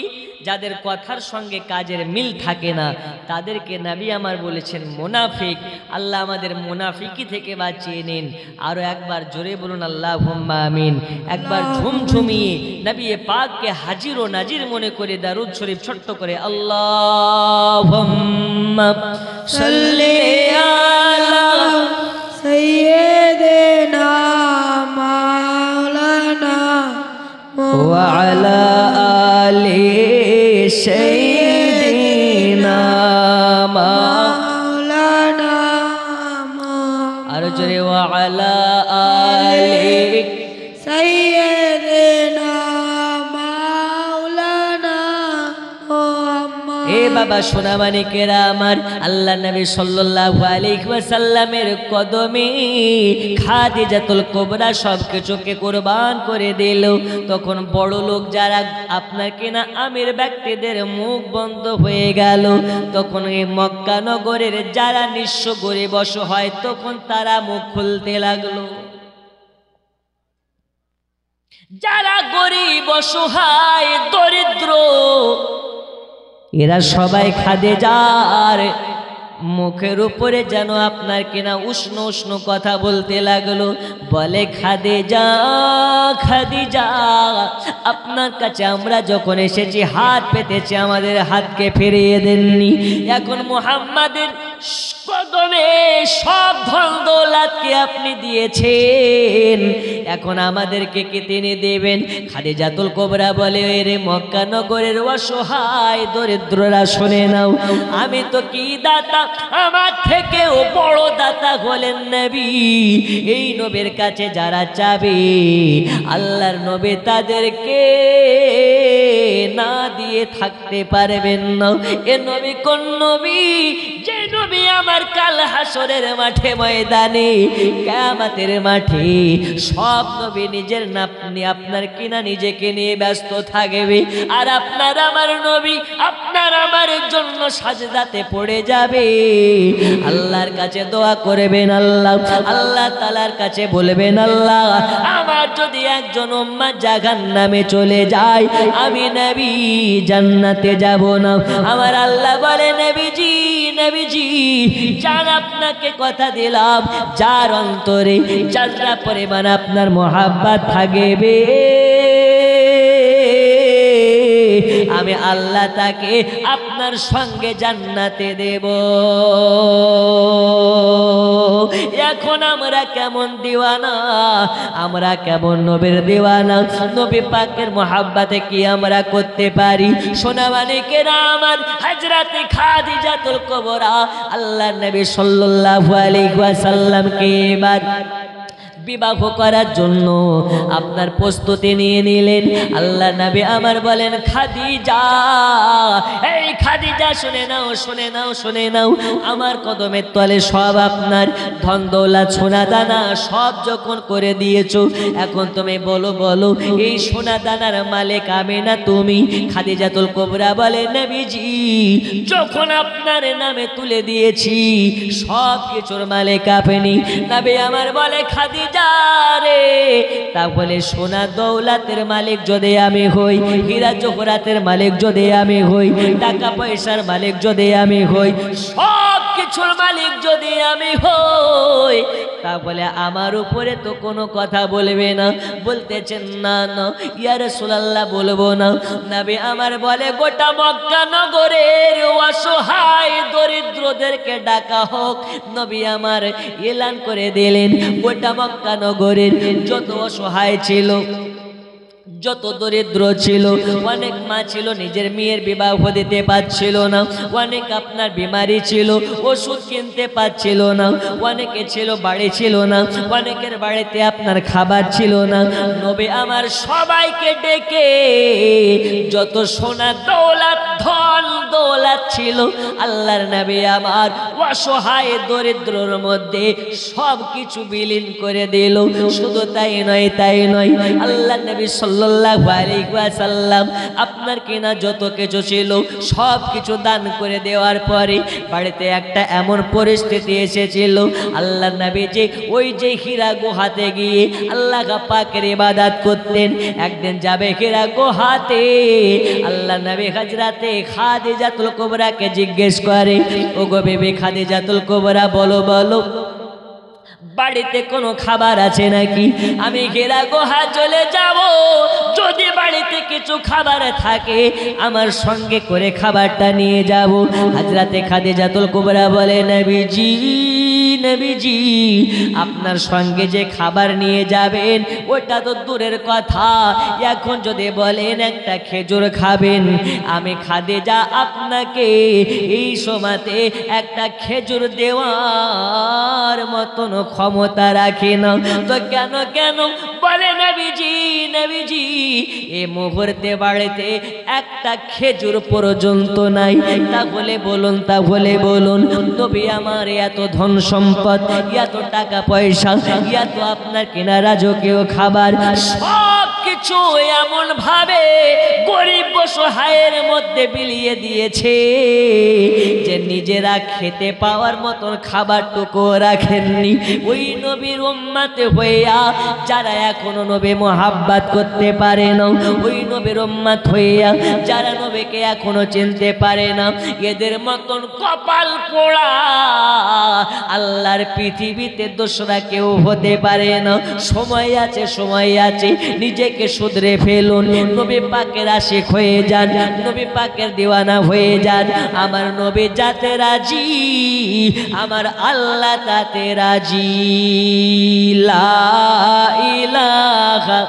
যাদের কথার সঙ্গে কাজের মিল থাকে না, তাদেরকে নবী আমার বলেছেন মুনাফিক। আল্লাহ আমাদের মুনাফিকি থেকে বাঁচিয়ে নিন। আরো একবার জোরে বলুন আল্লাহুম্মা আমিন। একবার ঝুমঝুমিয়ে নবী পাককে হাজির ও নাজির মনে করে দারুদ শরীফ ছোট্ট করে আল্লাহুম্মা সাল্লি আলা সাইয়্যিদিনা মাওলানা وعلى آل سيدنا মাওলানা أرجو وعلى آل সাইয়্যিদিনা মাওলানা মুহাম্মদ। এ বাবা সোনা মানিকেরা আমার, আল্লাহ নবী সাল্লাল্লাহু আলাইহি ওয়াসাল্লামের কদমে খাদিজাতুল কুবরা সবকিছুকে কুরবান করে দিল। তখন বড় লোক যারা আপনাকে না আমির ব্যক্তিদের মুখ বন্ধ হয়ে গেল। তখন এই মক্কা নগরের যারা নিঃস্ব গরিব অসহায়, তখন তারা মুখ খুলতে লাগলো। যারা গরিব অসহায় দরিদ্র, এরা সবাই খাদিজার মুখের উপরে যেন আপনার কিনা উষ্ণ উষ্ণ কথা বলতে লাগলো। বলে খাদিজা, খাদিজা, আপনার কাছে আমরা যখন এসেছি হাত পেতেছি, আমাদের হাতকে ফিরিয়ে দেননি। এখন মুহাম্মাদের কদমে সব ধন দৌলতকে আপনি দিয়েছেন, এখন আমাদেরকে কি তিনি দেবেন? খাদিজাতুল কুবরা বলে, রে মক্কা নগরের অসহায় দরিদ্ররা শুনে নাও, আমি তো কি দাতা, আমার থেকেও বড় দাতা হলেন নবী। এই নবীর কাছে যারা চাবে আল্লাহর নবী তাদেরকে না দিয়ে থাকতে পারবেন না। এ নবী কোন নবী? যে নবী আমার কাল হাসরের মাঠে, ময়দানে, কিয়ামতের মাঠে সব নবী নিজের নাপনি আপনার কিনা নিজেকে নিয়ে ব্যস্ত থাকবে, আর আপনার আমার নবী আপনার আমার জন্য সাজদাতে পড়ে যাবে। আল্লাহর কাছে দোয়া করবেন, আল্লাহ আল্লাহ তাআলার কাছে বলবেন, আল্লাহ আমার যদি একজন উম্মত জাহান্নামে চলে যায়, আমি নবী জান্নাতে যাব না। আমার আল্লাহ বলে, নবীজি, নবীজি যার আপনাকে কথা দিলাম, যার অন্তরে যারা পরিমাণ আপনার মোহাব্বত থাকবে, আমি আল্লাহ তাকে আপনার সঙ্গে জান্নাতে দেব। এখন আমরা কেমন দিওয়ানা, আমরা কেমন নবীর দিওয়ানা, নবী পাকের মোহাব্বতে কি আমরা করতে পারি? সোনা মানিকেরা আমার, হযরতে খাদিজাতুল কুবরা আল্লাহর নবী সাল্লাল্লাহু আলাইহি ওয়াসাল্লামকে এবার বিবাহ করার জন্য আপনার প্রস্তুতি নিয়ে নিলেন। আল্লাহ নবী আমার বলেন, খাদিজা, এই খাদিজা শুনে নাও, শুনে নাও, শুনে নাও, আমার কদমের তলে সব আপনার ধন দৌলত সোনা দানা সব যখন করে দিয়েছো, এখন তুমি বলো, বলো এই সোনা দানার মালিক আমি না তুমি? খাদিজাতুল কুবরা বলে, নবীজি যখন আপনার নামে তুলে দিয়েছি সব কিছুর মালিক আপনি। নবী আমার বলে, খাদিজা রে, তাহলে সোনা দৌলতের মালিক যদি আমি হই, হীরা জহরাতের মালিক যদি আমি হই, টাকা পয়সার মালিক যদি আমি হই, সব কিছুর মালিক যদি আমি হই, তাহলে আমার উপরে তো কোনো কথা বলবে না। বলতেছেন, না না ইয়া রাসূলুল্লাহ বলবো না। নবী আমার বলে, গোটা মক্কা নগরের অসহায় দরিদ্রদেরকে ডাকা হোক। নবী আমার এলান করে দিলেন, গোটা মক্কা নগরের যত অসহায় ছিল, যত দরিদ্র ছিল, অনেক মা ছিল নিজের মেয়ের বিবাহ দিতে পারছিল না, অনেক আপনার বিমারি ছিল ওষুধ কিনতে পারছিল না, অনেকে ছিল বাড়ি ছিল না, অনেকের বাড়িতে আপনার খাবার ছিল না। নবী আমার সবাইকে ডেকে যত সোনা দৌলত ধন দৌলত ছিল আল্লাহর নবী আমার অসহায় দরিদ্রর মধ্যে সব কিছু বিলীন করে দিল। শুধু তাই নয়, তাই নয়, আল্লাহর নবী সাল্লাল্লাহু আলাইহি ওয়াসাল্লাম আপনার কিনা যত কিছু ছিল সব কিছু দান করে দেওয়ার পরে বাড়িতে একটা এমন পরিস্থিতি এসেছিল, আল্লাহর নবী যে ওই যে হীরা গুহাতে গিয়ে আল্লাহ পাকের ইবাদত করতেন, একদিন যাবে হীরা গুহাতে, আল্লাহর নবী হযরতে খাদিজাতুল কুবরাকে জিজ্ঞেস করে, ওগো বিবি খাদিজাতুল কুবরা বলো, বলো বাড়িতে কোনো খাবার আছে নাকি? আমি হীরা গুহা চলে যাব, যদি বাড়িতে কিছু খাবার থাকে আমার সঙ্গে করে খাবারটা নিয়ে যাব। হযরতে খাদিজাতুল কুবরা বলে, নবীজি, নবীজি আপনার সঙ্গে যে খাবার নিয়ে যাবেন ওটা তো দূরের কথা, এখন যদি বলেন একটা খেজুর খাবেন, আমি খাদিজা আপনাকে এই সময়তে একটা খেজুর দেওয়ার মতন ক্ষমতা রাখি না। তো কেন কেন বলে, নবীজি, নবীজি এই মুহূর্তে বাড়িতে একটা খেজুর পর্যন্ত নাই। তাহলে বলুন, তাহলে বলুন, নবী আমার এত ধন সম্পদ, এত টাকা পয়সা, এত আপনার কেনা রাজকীয় খাবার সব কিছু এমন ভাবে গরিব অসহায়ের মধ্যে বিলিয়ে দিয়েছে যে নিজেরা খেতে পাওয়ার মতন খাবারটুকু রাখেননি। ওই নবীর উম্মতে হইয়া যারা এখনো নবী মোহাব্বত করতে পারে না, ওই নবীর উম্মত হইয়া যারা নবীকে এখনো চিনতে পারে না, এদের মতন কপাল পোড়া আল্লাহর পৃথিবীতে দোসরা কেউ হতে পারে না। সময় আছে, সময় আছে, নিজেকে শুধরে ফেলুন, নবী পাকের আশিক হয়ে যান, নবী পাকের দিওয়ানা হয়ে যান। আমার নবী যাতে রাজি, আমার আল্লাহ তাতে রাজি। লা ইলাহা,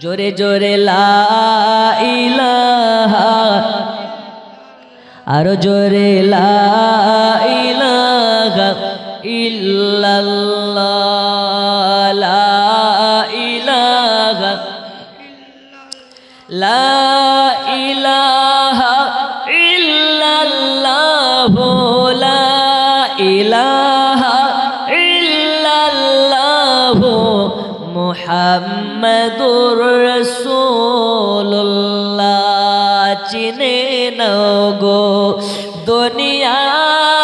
জোরে জোরে লা ইলাহা, আরো জোরে লা ইলাহা ইল্লাল্লাহ, লা ইলাহা, লা ইলাহা ইল্লাল্লাহ, লা ইলাহা ইল্লাল্লাহ, মুহাম্মাদুর রাসূলুল্লাহ। চিনে নাও গো দুনিয়াবাসী,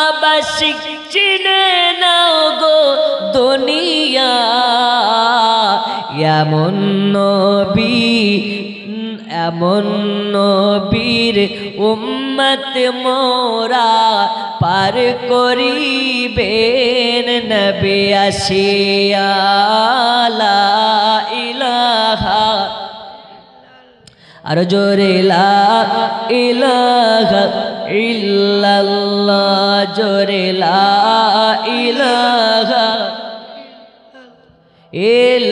চিনে নাও গো দুনিয়া, এমন নবী, এমন নবীর উম্মত মোরা পার করিবেন নবী আসিয়া। লা ইলাহা, আর জোরে লা ইলাহা ইল্লাল্লাহ, জোরে লা ইলাহা,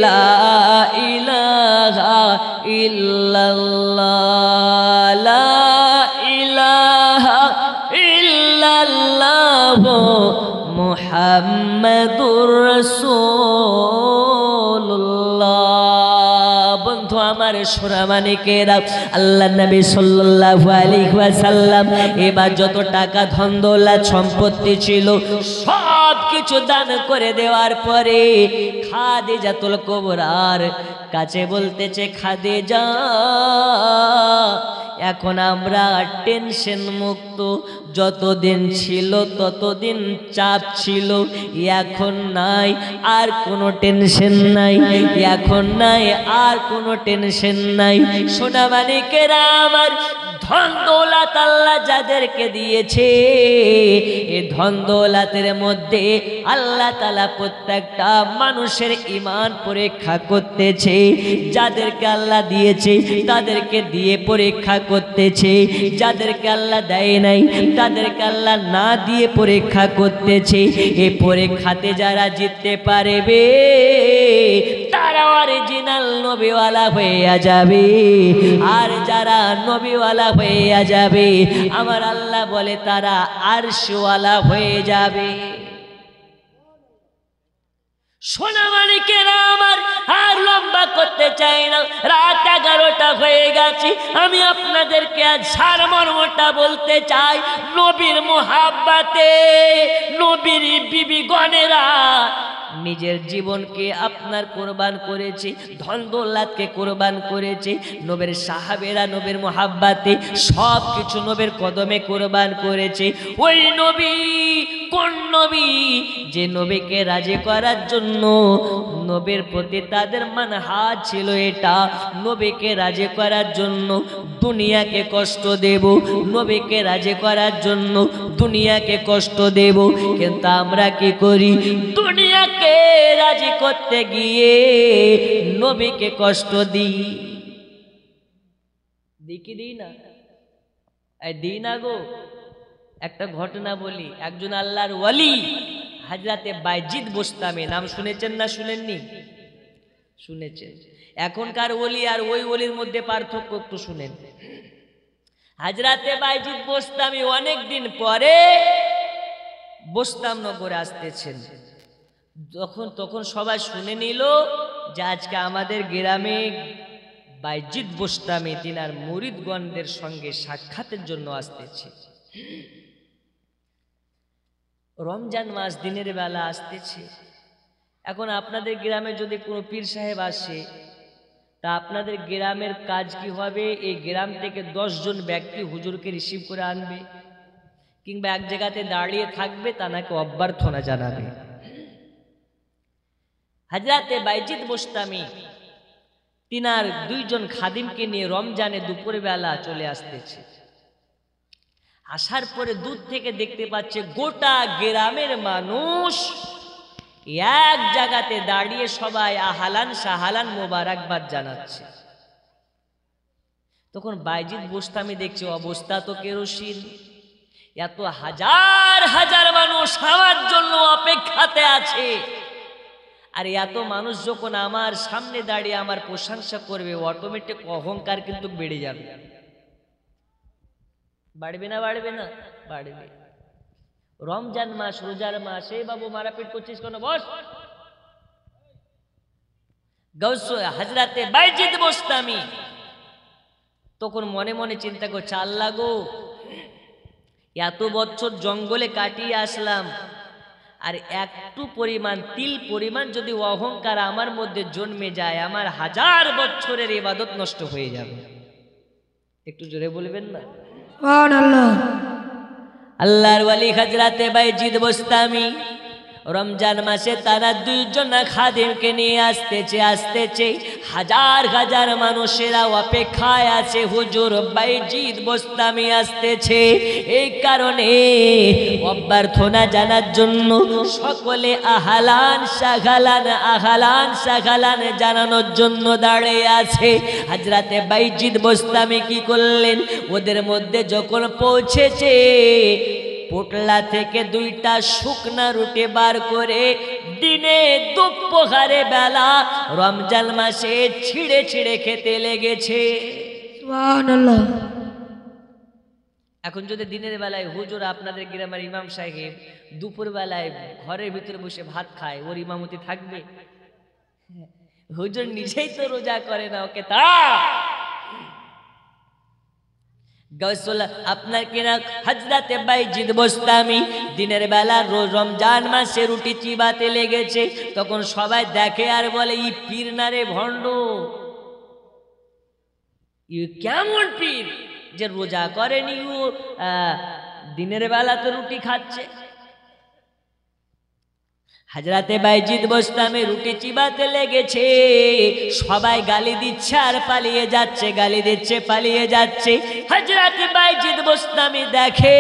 লা ইলাহা ইল্লাল্লাহ, লা ইলাহা ইল্লাল্লাহ, মুহাম্মাদুর রাসূলুল্লাহ। বন্ধু আমার সোনামানিকেরা, আল্লাহ নবী সাল্লাল্লাহু আলাইহি ওয়াসাল্লাম এবার যত টাকা ধন দৌলত সম্পত্তি ছিল সব কিছু দান করে দেওয়ার পরে খাদিজাতুল কুবরার কাছে বলতেছে, খাদিজা এখন আমরা টেনশন মুক্ত, যতদিন ছিল ততদিন চাপ ছিল, এখন নাই আর কোনো টেনশন নাই, এখন নাই আর কোনো টেনশন নাই। সোনামানিকেরা আমার, ধন দৌলত আল্লাহ যাদেরকে দিয়েছে, এই ধন দৌলতের মধ্যে আল্লাহ তাআলা প্রত্যেকটা মানুষের ঈমান পরীক্ষা করতেছে। যাদেরকে আল্লাহ দিয়েছে তাদেরকে দিয়ে পরীক্ষা করতেছে, যাদেরকে আল্লাহ দেয় নাই তাদেরকে আল্লাহ না দিয়ে পরীক্ষা করতেছে। এই পরীক্ষাতে যারা জিততে পারবে তারা অরিজিনাল নবীওয়ালা হয়ে যাবে, আর যারা নবীওয়ালা হয়ে যাবে আমার আল্লাহ বলে তারা আরশওয়ালা হয়ে যাবে। সোনামানিকেরা আমার, আর লম্বা করতে চাই না, রাত 11টা হয়ে গেছে। আমি আপনাদেরকে আজ সারমর্মটা বলতে চাই। নবীর মোহাব্বতে নবীর বিবি গণেরা নিজের জীবনকে আপনার কোরবান করেছে, ধন দৌলতকে কোরবান করেছে। নবীর সাহাবেরা নবীর মোহাব্বতে সব কিছু নবীর কদমে কোরবান করেছে। ওই নবী কোন নবী? যে নবীকে রাজি করার জন্য নবীর প্রতি তাদের মানহাজ ছিল এটা, নবীকে রাজি করার জন্য দুনিয়াকে কষ্ট দেব, নবীকে রাজি করার জন্য দুনিয়াকে কষ্ট দেব। কিন্তু আমরা কি করি? দুনিয়াকে রাজি করতে গিয়ে নবীকে কষ্ট দিই। কি দিই না? দিই না গো। একটা ঘটনা বলি। একজন আল্লাহর ওয়ালি হযরতে বাইজিদ বোস্তামি, নাম শুনেছেন না শুনেননি? শুনেছেন। এখনকার ওলি আর ওই ওলির মধ্যে পার্থক্য একটু শুনেন। হযরতে বাইজিদ বোস্তামি অনেক দিন পরে বোস্তামনগরে আসতেছেন। তখন সবাই শুনে নিল যে আজকে আমাদের গ্রামে বাইজিদ বোস্তামি তিনার মুরিদগণদের সঙ্গে সাক্ষাতের জন্য আসতেছে। রমজান মাস দিনের বেলা আসতেছে। এখন আপনাদের গ্রামে যদি কোনো পীর সাহেব আসে, তা আপনাদের গ্রামের কাজ কি হবে? এই গ্রাম থেকে 10 জন ব্যক্তি হুজুরকে রিসিভ করে আনবে, কিংবা এক জায়গাতে দাঁড়িয়ে থাকবে, তা নাকি অভ্যর্থনা জানাবে। হযরতে বাইজিদ বোস্তামি তিনার 2 জন খাদিমকে নিয়ে রমজানে দুপুরবেলা চলে আসতেছে। আসার পরে দূর থেকে দেখতে পাচ্ছে গোটা গ্রামের মানুষ এক জায়গাতে দাঁড়িয়ে সবাই আহালান সাহালান মোবারকবাদ জানাচ্ছে। তখন বাইজিদ বোস্তামি দেখছে অবস্থা তো কেরোসিন, এত হাজার হাজার মানুষ আমার জন্য অপেক্ষাতে আছে, আর এত মানুষ যখন আমার সামনে দাঁড়িয়ে আমার প্রশংসা করবে, অটোমেটিক অহংকার কিন্তু বেড়ে যাবে। বাড়বে না বাড়বে না? বাড়বে। রমজান মাস, রোজার মাস, এই বাবু মারাপিট করছিস কেন? বস। হযরতে বাইজিদ বোস্তামি তখন মনে মনে চিন্তা করছে, আল্লাহ গো, এত বছর জঙ্গলে কাটিয়ে আসলাম, আর একটু পরিমাণ তিল পরিমাণ যদি অহংকার আমার মধ্যে জন্মে যায়, আমার 1000 বছরের ইবাদত নষ্ট হয়ে যাবে। একটু জোরে বলবেন না? সুবহানাল্লাহ। আল্লাহর ওয়ালি হযরতে বাইজিদ বোস্তামি রমজান মাসে তারা 2 জন খাদিমকে নিয়ে আসতেছে। হাজার হাজার মানুষেরা অপেক্ষায় আছে, হুজুর বাইজিদ বোস্তামি আসতেছে। এই কারণে অভ্যর্থনা জানার জন্য সকলে আহালান সাহালান জানানোর জন্য দাঁড়িয়ে আছে। হযরতে বাইজিদ বোস্তামি কি করলেন? ওদের মধ্যে যখন পৌঁছেছে, পোটলা থেকে 2টা শুকনা রুটি বার করে দিনে দুপুরে বেলা রমজান মাসে ছিঁড়ে ছিঁড়ে খেতে লেগেছে। সুবহানাল্লাহ। এখন যদি দিনের বেলায় হুজুর আপনাদের গ্রামের ইমাম সাহেব দুপুর বেলায় ঘরের ভিতরে বসে ভাত খায়, ওর ইমামতি থাকবে? হুজুর নিজেই তো রোজা করে না, ওকে তা আপনার কিনা হযরতে বাইজিদ বোস্তামি দিনের বেলা রমজান মাসে রুটি চিবাতে লেগেছে। তখন সবাই দেখে আর বলে, ই পীর না রে ভণ্ড, ই কেমন পীর যে রোজা করেনি, ও দিনের বেলা তো রুটি খাচ্ছে। হযরতে বাইজিদ বোস্তামি রুটি চিবাতে লেগেছে, সবাই গালি দিচ্ছে আর পালিয়ে যাচ্ছে, গালি দিচ্ছে পালিয়ে যাচ্ছে। হযরতে বাইজিদ বোস্তামি দেখে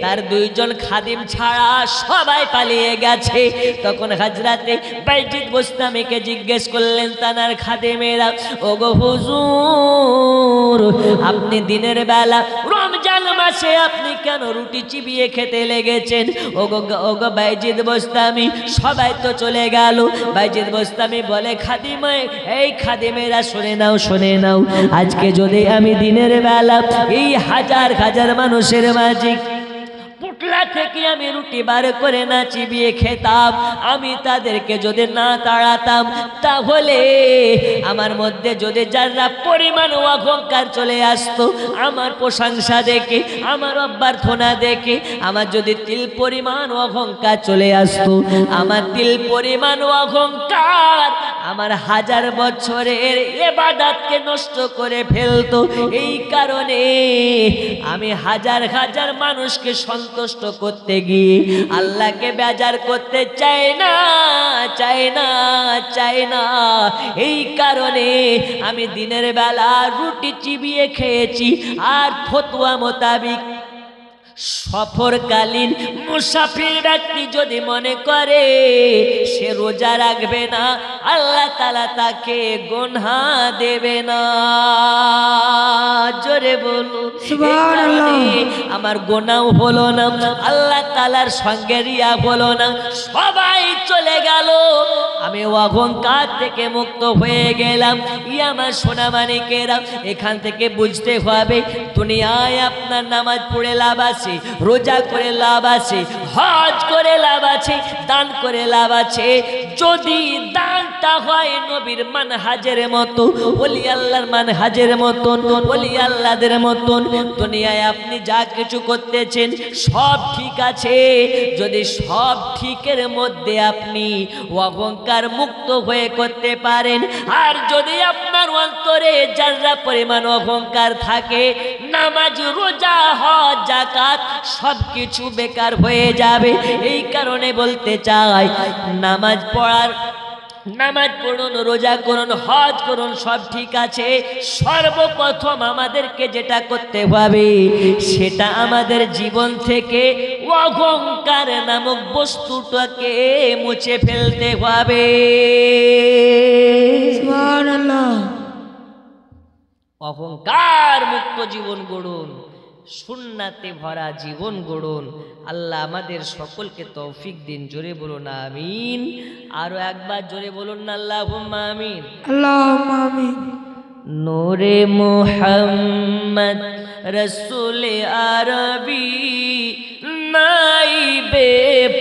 তার 2 জন খাদিম ছাড়া সবাই পালিয়ে গেছে। তখন হযরতে বাইজিদ বোস্তামিকে জিজ্ঞেস করলেন তানার খাদিমেরা, ওগো হুজুর, আপনি দিনের বেলা রমজান মাসে আপনি কেন রুটি চিবিয়ে খেতে লেগেছেন? ওগো বাইজিদ বোস্তামি, সবাই তো চলে গেল। বাইজিদ বোস্তামি বলে, খাদিমে, এই খাদিমেরা শুনে নাও, আজকে যদি আমি দিনের বেলা এই হাজার হাজার মানুষের মাঝে পোটলা থেকে আমি রুটি বার করে না চিবিয়ে খেতাম, আমি তাদেরকে যদি না তাড়াতাম, তাহলে আমার মধ্যে যদি যারা পরিমাণ অহংকার চলে আসতো, আমার প্রশংসা দেখে, আমার অভ্যর্থনা দেখে আমার যদি তিল পরিমাণ অহংকার চলে আসতো, আমার তিল পরিমাণ অহংকার আমার 1000 বছরের ইবাদতকে নষ্ট করে ফেলতো। এই কারণে আমি হাজার হাজার মানুষকে সন্তুষ্ট করতে গিয়ে আল্লাহকে বেজার করতে চাই না। এই কারণে আমি দিনের বেলা রুটি চিবিয়ে খেয়েছি। আর ফতোয়া মোতাবিক সফরকালীন মুসাফির ব্যক্তি যদি মনে করে সে রোজা রাখবে না, আল্লাহ তাআলা তাকে গুনাহ দেবে না। জোরে বলুন সুবহানাল্লাহ। আমার গুনাহ হলো না, আল্লাহ তাআলার সঙ্গে রিয়া হলো না, সবাই চলে গেল, আমি অহংকার থেকে মুক্ত হয়ে গেলাম। আমার সোনা মানিকেরা, এখান থেকে বুঝতে হবে দুনিয়ায় আপনার নামাজ পড়ে লাভ আছে, রোজা করে লাভ আছে, হজ করে লাভ আছে, দান করে লাভ আছে, যদি দানটা হয় নবীর মানহাজের মতো, ওলি আল্লাহর মানহাজের মতন, ওলি আল্লাহদের মতন, দুনিয়ায় আপনি যা কিছু করতেছেন সব ঠিক আছে। যদি সব ঠিকের মধ্যে আপনি অহংকার মুক্ত হয়ে করতে পারেন, আর যদি আপনার অন্তরে যারা পরিমাণ অহংকার থাকে, নামাজ রোজা হজ যাকাত সব কিছু বেকার হয়ে যাবে। এই কারণে বলতে চাই, নামাজ পড়ুন, রোজা করুন, হজ করুন, সব ঠিক আছে। সর্বপ্রথম আমাদেরকে যেটা করতে হবে সেটা আমাদের জীবন থেকে অহংকার নামক বস্তুটাকে মুছে ফেলতে হবে। সুবহানাল্লাহ। অহংকার মুক্ত জীবন গড়ুন, সুন্নাতে ভরা জীবন গড়ুন। আল্লাহ আমাদের সকলকে তৌফিক দিন। জোরে বলুন আমিন। আরো একবার জোরে বলুন না আল্লাহুম্মা আমিন। আল্লাহুম্মা আমিন। নূরে মুহাম্মদ রসুল আরবি নাইবে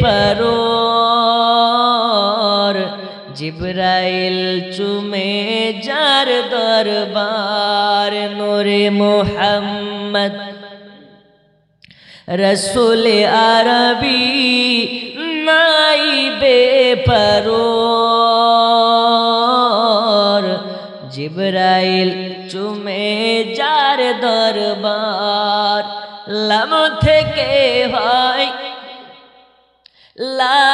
পরোর, জিবরাইল চুমে যার দরবার। নূরে মুহাম্মদ রসুল আরবি নাইবে পরোর, জিবরাইল চুমে যার দরবার। লাম থেকে হয় লা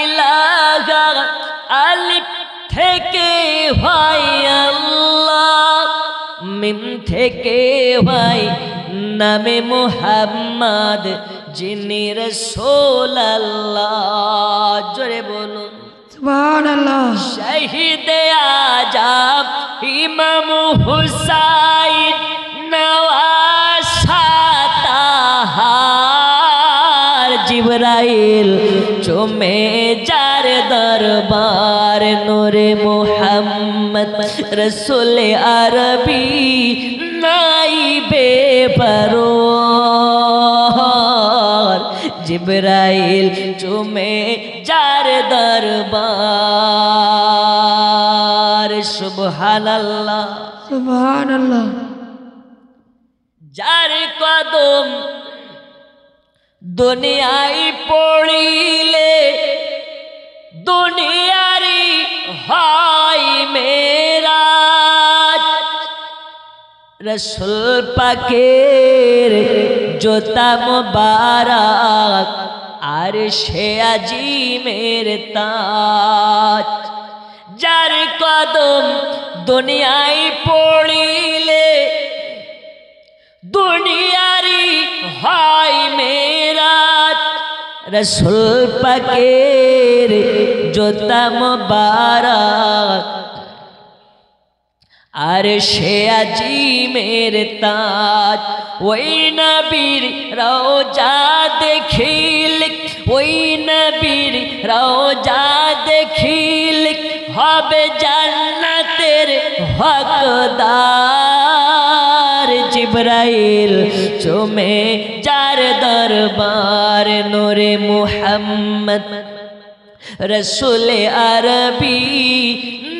ইলাহা, আলিফ থেকে হয় আল্লাহ, মিম থেকে হয় নামে মুহাম্মদ, যিনি রাসূল আল্লাহ। জোরে বলুন সুবহানাল্লাহ। শহীদে আজম ইমাম হুসাইন নওয়াসা তাহার, জিবরাইল চুমে যার দরবার। নূরে মুহাম্মদ রসুল আরবি নাইবে পরোর, জিবরাইল চুমে যার দরবার। সুবহানাল্লাহ। সুবহানাল্লাহ। যার কদম দুনিয়ায় পড়িলে দুনিয়ারি হয় মেরাজ, রসুল পাকের জোতা মুবারক আর সে আজিমের তাজ। যার কদম দুনিয়ায় পড়িলে দুনিয়ারি হয় মেরাজ, রসুল পাকের জোতা মুবারক আর সে আজিমের তাজ। ওই নবীর রওজা দেখিল, ওই নবীর রওজা দেখিল, হবে জান্নাতের হকদার। জিবরাইল চুমে যার দরবার। নূরে মুহাম্মদ রসুল আরবি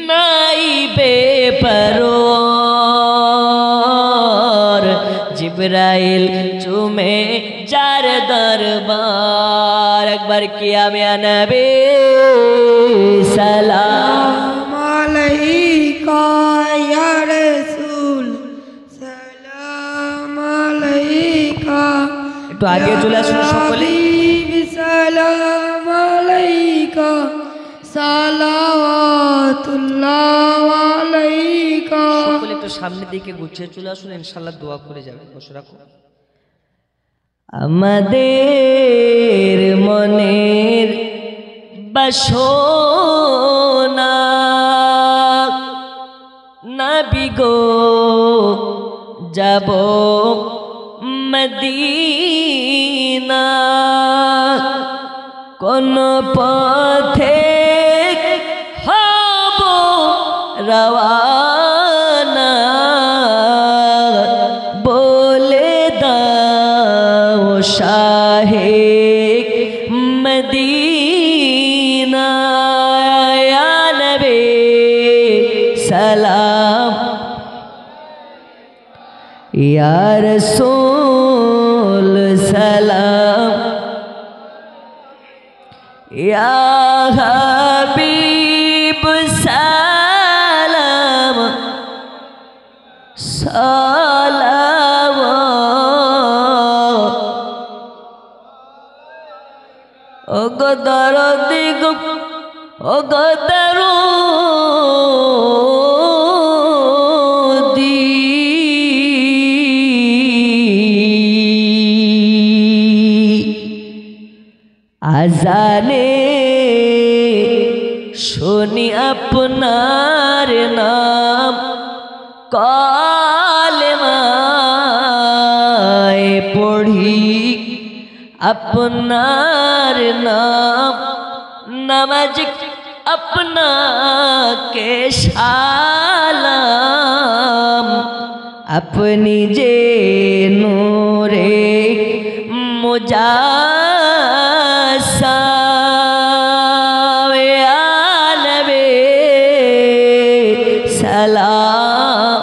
নাইবে পরোর, জিবরাইল চুমে যার দরবার। একবার কিয়া মিয়া নবী সালাম আলাইকা ইয়া রাসূল, সালাম আলাইকা। একটু আগে চলে আসুন সকলে। সালাম আলাইকা, সালাওয়াতুল্লাহ আলাইকা। সকলে একটু সামনের দিকে গুছিয়ে চলে আসুন, ইনশাআল্লাহ দোয়া করে যাবে। বসে রাখো। আমাদের মনের বাসনা নবী গো যাব মদিনা, কোন পথে হব রওয়ানা, বলে দাও শাহে মদিনা। ইয়া রাসূল সালাম, ইয়া হাবিব সালাম সালাওয়াত। ও গো দরদি গো, ও গো দরদি, আজানে শুনি আপনার নাম, কলেমায় পড়ি আপনার নাম, নামাজ আপনাকে সালাম। আপনি যে নূরে মুজাসসাম, ইয়া নবী সালাম।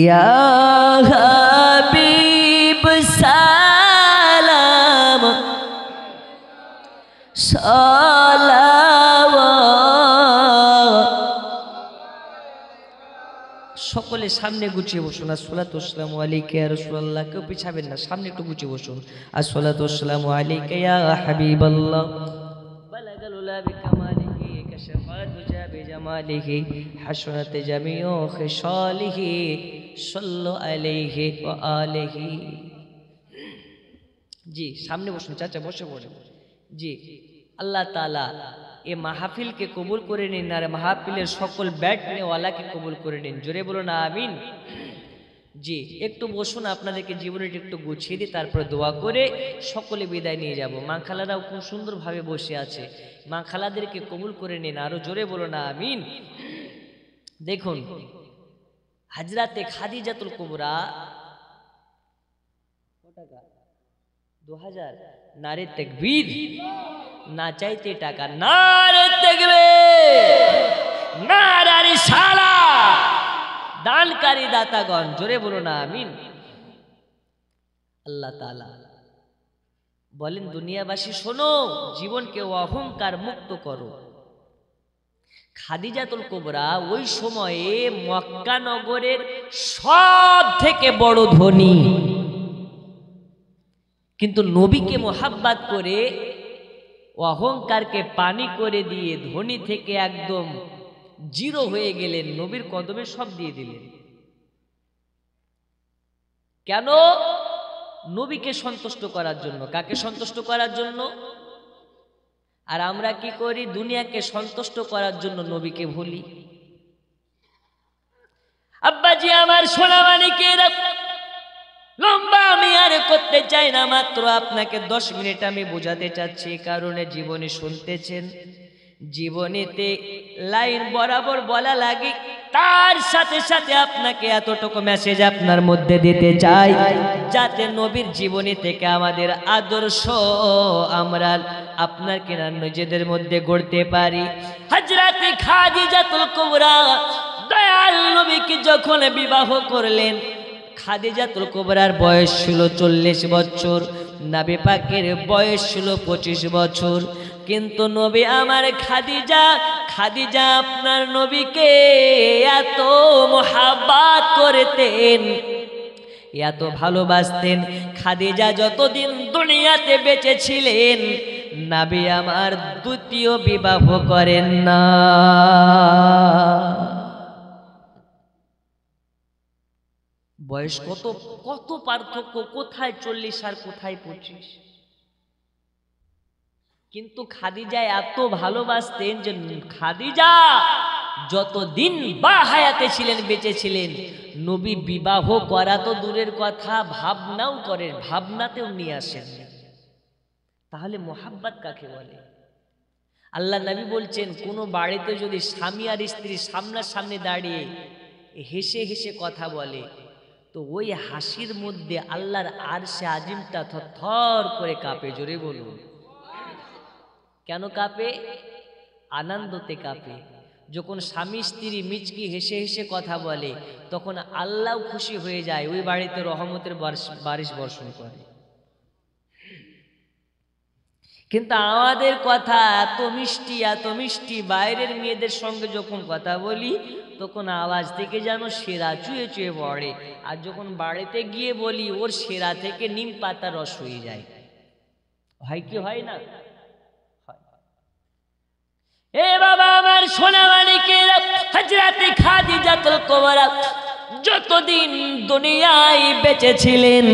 ইয়া হাবিব সালাম সালাওয়াত। সকলে সামনে গুছিয়ে বসুন। আসসালাতু ওয়াসসালামু আলাইকা ইয়া রাসূলুল্লাহ। কেউ পিছাবেন না, সামনে একটু গুছিয়ে বসুন। আসসালাতু ওয়াসসালামু আলাইকা ইয়া হাবিবাল্লাহ, বালাগাল উলা বিকামালিহি, কাশাফাত দুজা বিজামালিহি, হাসনাত জামিউ খিসালিহি, সাল্লু আলাইহি ওয়া আলিহি। জি সামনে বসুন চাচা, বসে পড়ে। জি আল্লাহ তাআলা এ মাহফিলকে কবুল করে নিন, আর মাহফিলের সকল ব্যাটনেওয়ালাকে কবুল করে নিন। জোরে বলুন আমিন। জি একটু বসুন, আপনাদেরকে জীবনটা একটু গুছিয়ে দিই, তারপরে দোয়া করে সকলে বিদায় নিয়ে যাব। মা খালারাও খুব সুন্দরভাবে বসে আছে, মা খালাদেরকে কবুল করে নিন। আরো জোরে বলুন আমিন। দেখুন হযরতে খাদিজাতুল কুবরা, 2000 নারে তাকবীর, না চাইতে টাকা, নারে তাকবীর, নারে রিসালাত, দানকারী দাতাগণ জোরে বলো না আমিন। আল্লাহ তাআলা বলেন দুনিয়াবাসী শোনো, জীবনকে অহংকার মুক্ত করো। খাদিজাতুল কুবরা ওই সময়ে মক্কা নগরের সব থেকে বড় ধনী, কিন্তু নবীকে মোহাব্বত করে অহংকারকে পানি করে দিয়ে ধনী থেকে একদম জিরো হয়ে গেলেন, নবীর কদমে সব দিয়ে দিলেন। কেন? নবীকে সন্তুষ্ট করার জন্য। কাকে সন্তুষ্ট করার জন্য? আর আমরা কি করি? দুনিয়াকে সন্তুষ্ট করার জন্য নবীকে ভুলি। আব্বাজি আমার সোনা মানিকেরা, লম্বা আমি আর করতে চাই না, মাত্র আপনাকে 10 মিনিট আমি বোঝাতে চাচ্ছি, কারণে জীবনে শুনতেছেন, জীবনীতে লাইন বরাবর বলা লাগে, তার সাথে সাথে আপনাকে এতটুকু মেসেজ আপনার মধ্যে দিতে চাই, যাতে নবীর জীবনী থেকে আমাদের আদর্শ আমরা আপনার কিনা নিজেদের মধ্যে গড়তে পারি। হযরতে খাদিজাতুল কুবরা দয়াল নবীকে যখন বিবাহ করলেন, খাদিজাতুল কুবরার বয়স ছিল 40 বছর, নবী পাকের বয়স ছিল 25 বছর। কিন্তু নবী আমার খাদিজা আপনার নবীকে এত মোহাব্বত করতেন, এত ভালোবাসতেন। খাদিজা যতদিন দুনিয়াতে বেঁচে ছিলেন, নবী আমার দ্বিতীয় বিবাহ করেন না। বয়স কত পার্থক্য, কোথায় 40 আর কোথায় 25। কিন্তু খাদিজা এত ভালোবাসতেন যে খাদিজা যতদিন বা হায়াতে ছিলেন, বেঁচে ছিলেন, নবী বিবাহ করা তো দূরের কথা, ভাবনাতেও নিয়ে আসেন। তাহলে মোহাব্বত কাকে বলে? আল্লাহ নবী বলছেন, কোনো বাড়িতে যদি স্বামী আর স্ত্রী সামনাসামনি দাঁড়িয়ে হেসে হেসে কথা বলে, তো ওই হাসির মধ্যে আল্লাহর আরশে আজিমটা থরথর করে কাঁপে। জোরে বলুন। কেন কাঁপে? আনন্দতে কাঁপে। যখন স্বামী স্ত্রী মিচকি হেসে হেসে কথা বলে তখন আল্লাহ খুশি হয়ে যায়, ওই বাড়িতে রহমতের বারিশ বর্ষণ করে। কিন্তু আমাদের কথা এত মিষ্টি, বাইরের মেয়েদের সঙ্গে যখন কথা বলি তখন আওয়াজ থেকে যেন সেরা চুয়ে চুয়ে পড়ে, আর যখন বাড়িতে গিয়ে বলি ওর সেরা থেকে নিম পাতা রস হয়ে যায়। হয় কি হয় না? এ বাবা আমার সোনা মানিকেরা, হযরতে খাদিজাতুল কুবরা যতদিন দুনিয়ায় বেঁচে ছিলেন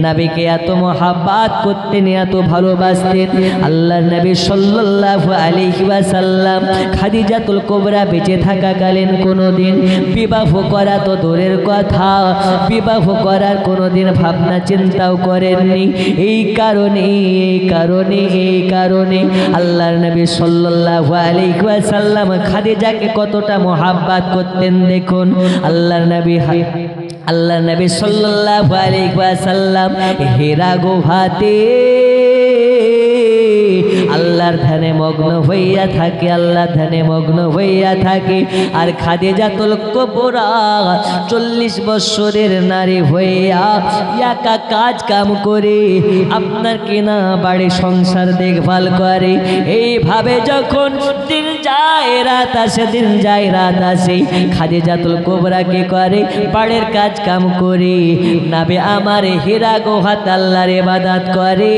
নবীকে এত মোহাব্বত করতেন, এত ভালোবাসতেন। আল্লাহর নবী সাল্লাল্লাহু আলাইহি ওয়াসাল্লাম খাদিজাতুল কুবরা বেঁচে থাকাকালীন কোনোদিন বিবাহ করা তো দূরের কথা, বিবাহ করার কোনোদিন ভাবনা চিন্তাও করেননি। এই কারণে আল্লাহর নবী সাল্লাল্লাহু আলাইহি ওয়াসাল্লাম খাদিজাকে কতটা মোহাব্বত করতেন দেখুন। আল্লাহর নবী সাল্লাল্লাহু আলাইহি ওয়াসাল্লাম হীরা গুহাতে আল্লাহর ধ্যানে মগ্ন হইয়া থাকে, আর খাদিজাতুল কুবরা 40 বছরের নারী হইয়া একা কাজ কাম করে আপনার কিনা বাড়ি সংসার দেখভাল করে। এইভাবে যখন দিন যায় রাত আসে খাদিজাতুল কুবরা কি করে? বাড়ির কাজ কাম করে নবী আমার হীরা গুহাতে আল্লাহর ইবাদত করে,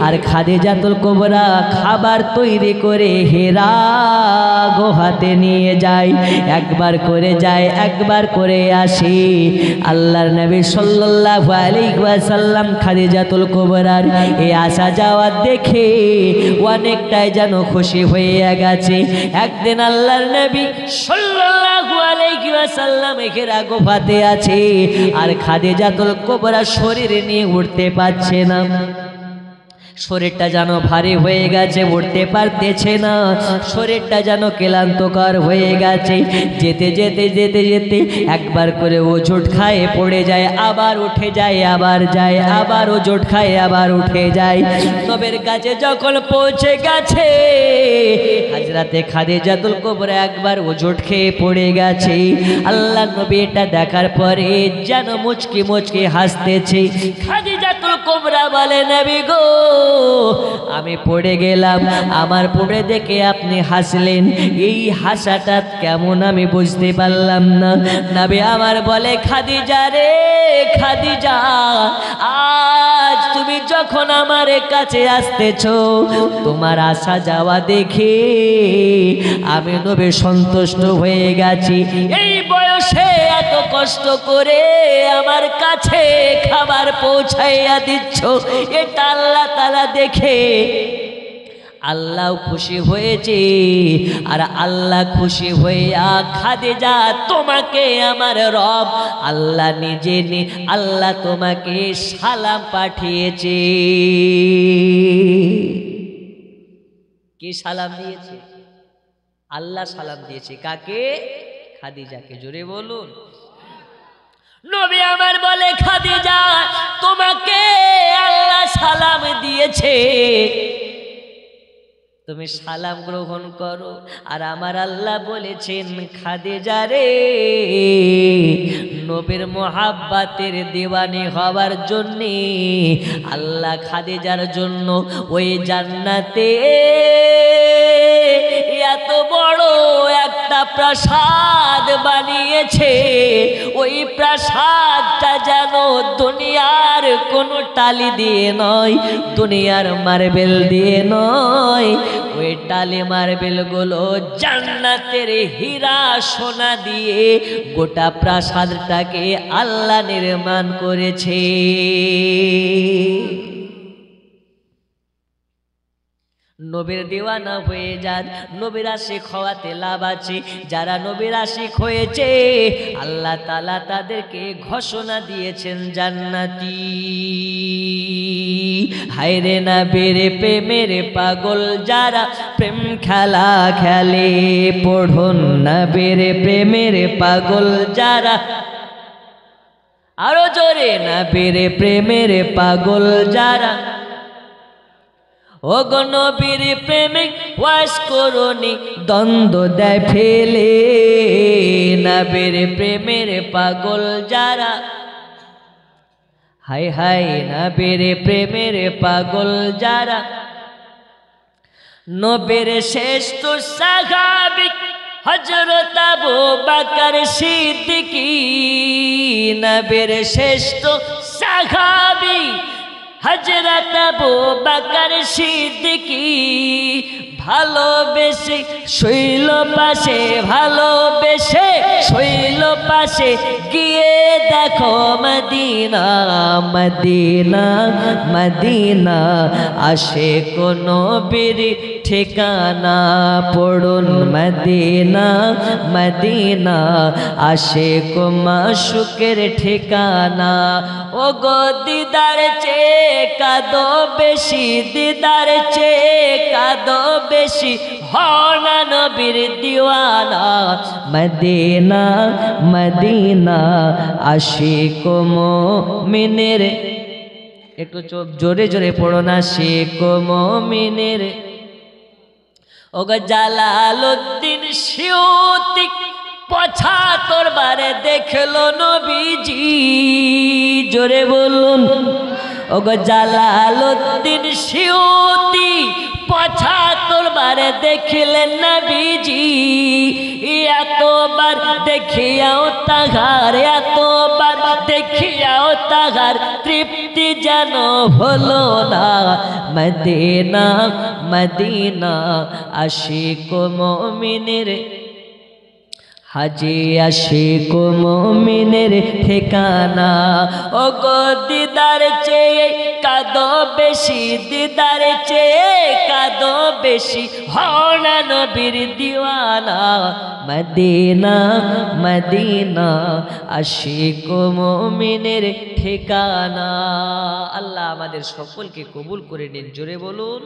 আর খাদিজাতুল কুবরা খাবার তৈরি করে হীরা গুহাতে নিয়ে যায়। একবার করে আসে। আল্লাহর নবী সাল্লাল্লাহু আলাইহি ওয়াসাল্লাম খাদিজাতুল কুবরার এই আসা যাওয়া দেখে অনেকটাই যেন খুশি হয়ে গেছে। একদিন আল্লাহর নবী সাল্লাল্লাহু আলাইহি ওয়াসাল্লাম হীরা গুহাতে আছে, আর খাদিজাতুল কুবরা শরীর নিয়ে উঠতে পারছে না, শরীরটা যেন ভারী হয়ে গেছে, উঠতে পারতেছে না, শরীরটা যেন ক্লান্তকর হয়ে গেছে। যেতে একবার করে ওজোট খায় পড়ে যায়, আবার উঠে যায়, আবার যায়, আবার ওজোট খায়, আবার উঠে যায়। নবীর কাছে যখন পৌঁছে গেছে হযরতে খাদিজাতুল কুবরা একবার ওজোট খেয়ে পড়ে গেছে। আল্লাহ নবী এটা দেখার পরে যেন মুচকি হাসতেছে। খাদিজাতুল কুবরা বলে, নবী গো আমি পড়ে গেলাম, আমার পড়ে দেখে আপনি হাসলেন, এই হাসাটা কেমন আমি বুঝতে পারলাম না। নবী আমার বলে, খাদিজা রে খাদিজা, আজ তুমি যখন আমার কাছে আসতেছো তোমার আসা যাওয়া দেখে আমি নবী সন্তুষ্ট হয়ে গেছি। এই বয়সে এত কষ্ট করে আমার কাছে খাবার পৌঁছাইয়া দিচ্ছ, এটা আল্লাহ তাআলা দেখে আল্লাহ খুশি হয়েছে। আর আল্লাহ খুশি হইয়া খাদিজা তোমাকে আমার রব আল্লাহ আল্লাহ তোমাকে সালাম পাঠিয়েছে। কে সালাম দিয়েছে? আল্লাহ সালাম দিয়েছে। কাকে? খাদিজাকে। জোরে বলুন। নবী আমার বলে, খাদিজা তোমাকে আল্লাহ সালাম দিয়েছে, তুমি সালাম গ্রহণ করো। আর আমার আল্লাহ বলেছেন, খাদিজা রে নবীর মোহাব্বতের দিওয়ানি হওয়ার জন্যে আল্লাহ খাদিজার জন্য ওই জান্নাতে এত বড় একটা প্রাসাদ বানিয়েছে। ওই প্রাসাদটা যেন দুনিয়ার কোনো টালি দিয়ে নয়, দুনিয়ার মার্বেল দিয়ে নয়, ওই টালি মার্বেল গুলো জান্নাতের হীরা সোনা দিয়ে গোটা প্রাসাদটাকে আল্লাহ নির্মাণ করেছে। নবীর দিওয়ানা হয়ে যান, নবীর আশিক হওয়াতে লাভ আছে। যারা নবীর আশিক হয়েছে আল্লাহ তাআলা তাদেরকে ঘোষণা দিয়েছেন জান্নাতি। হায়রে নবীর প্রেমের পাগল যারা প্রেম খেলা খেলে, পড়ুন নবীর প্রেমের পাগল যারা, আরো জোরে, নবীর প্রেমের পাগল যারা, ও গো নবীর প্রেমিক ওয়াস করুনি দ্বন্দ্ব দেয় ফেলে নবীর প্রেমের পাগল যারা হায় হায় নবীর প্রেমের পাগল যারা নবীর শ্রেষ্ঠ সাহাবী হযরত আবু বকর সিদ্দিকী নবীর শ্রেষ্ঠ সাহাবী হযরত আবু বকর সিদ্দিকী ভালোবেসে শৈল পাশে ভালোবেসে শৈল পাশে গিয়ে দেখো মদিনা মদিনা মদিনা আসে কোনো বীর ঠিকানা পড়ুন মদিনা মদিনা আসে কো মাশুকের ঠিকানা ও গো দিদার চেয়ে কাঁদো বেশি দিদার চেয়ে কাঁদো বেশি হনা নবীর দিওয়ানা মদিনা মদিনা আশিক মুমিনের একটু চোখ জোরে জোরে পড়ো না আশিক মুমিনের ওগো জালালউদ্দিন সিউতি ৭৫ বারে দেখলো নবীজি জোরে বলুন ওগো জালালউদ্দিন সিউতি ৭৫ বারে দেখলেন নবীজি এতবার দেখিয়াও তাহার এতবার দেখিয়াও তাহার তৃপ্তি যেন হলো না মদিনা মদিনা আশিক মুমিনের হাজি আশিক মুমিনের ঠিকানা ও গো দিদার চেয়ে কাঁদো বেশি দিদার চেয়ে কাঁদো বেশি হনা নবীর দিওয়ানা মদিনা মদিনা আশিক মুমিনের ঠিকানা আল্লাহ আমাদের সকলকে কবুল করে নিন জোরে বলুন।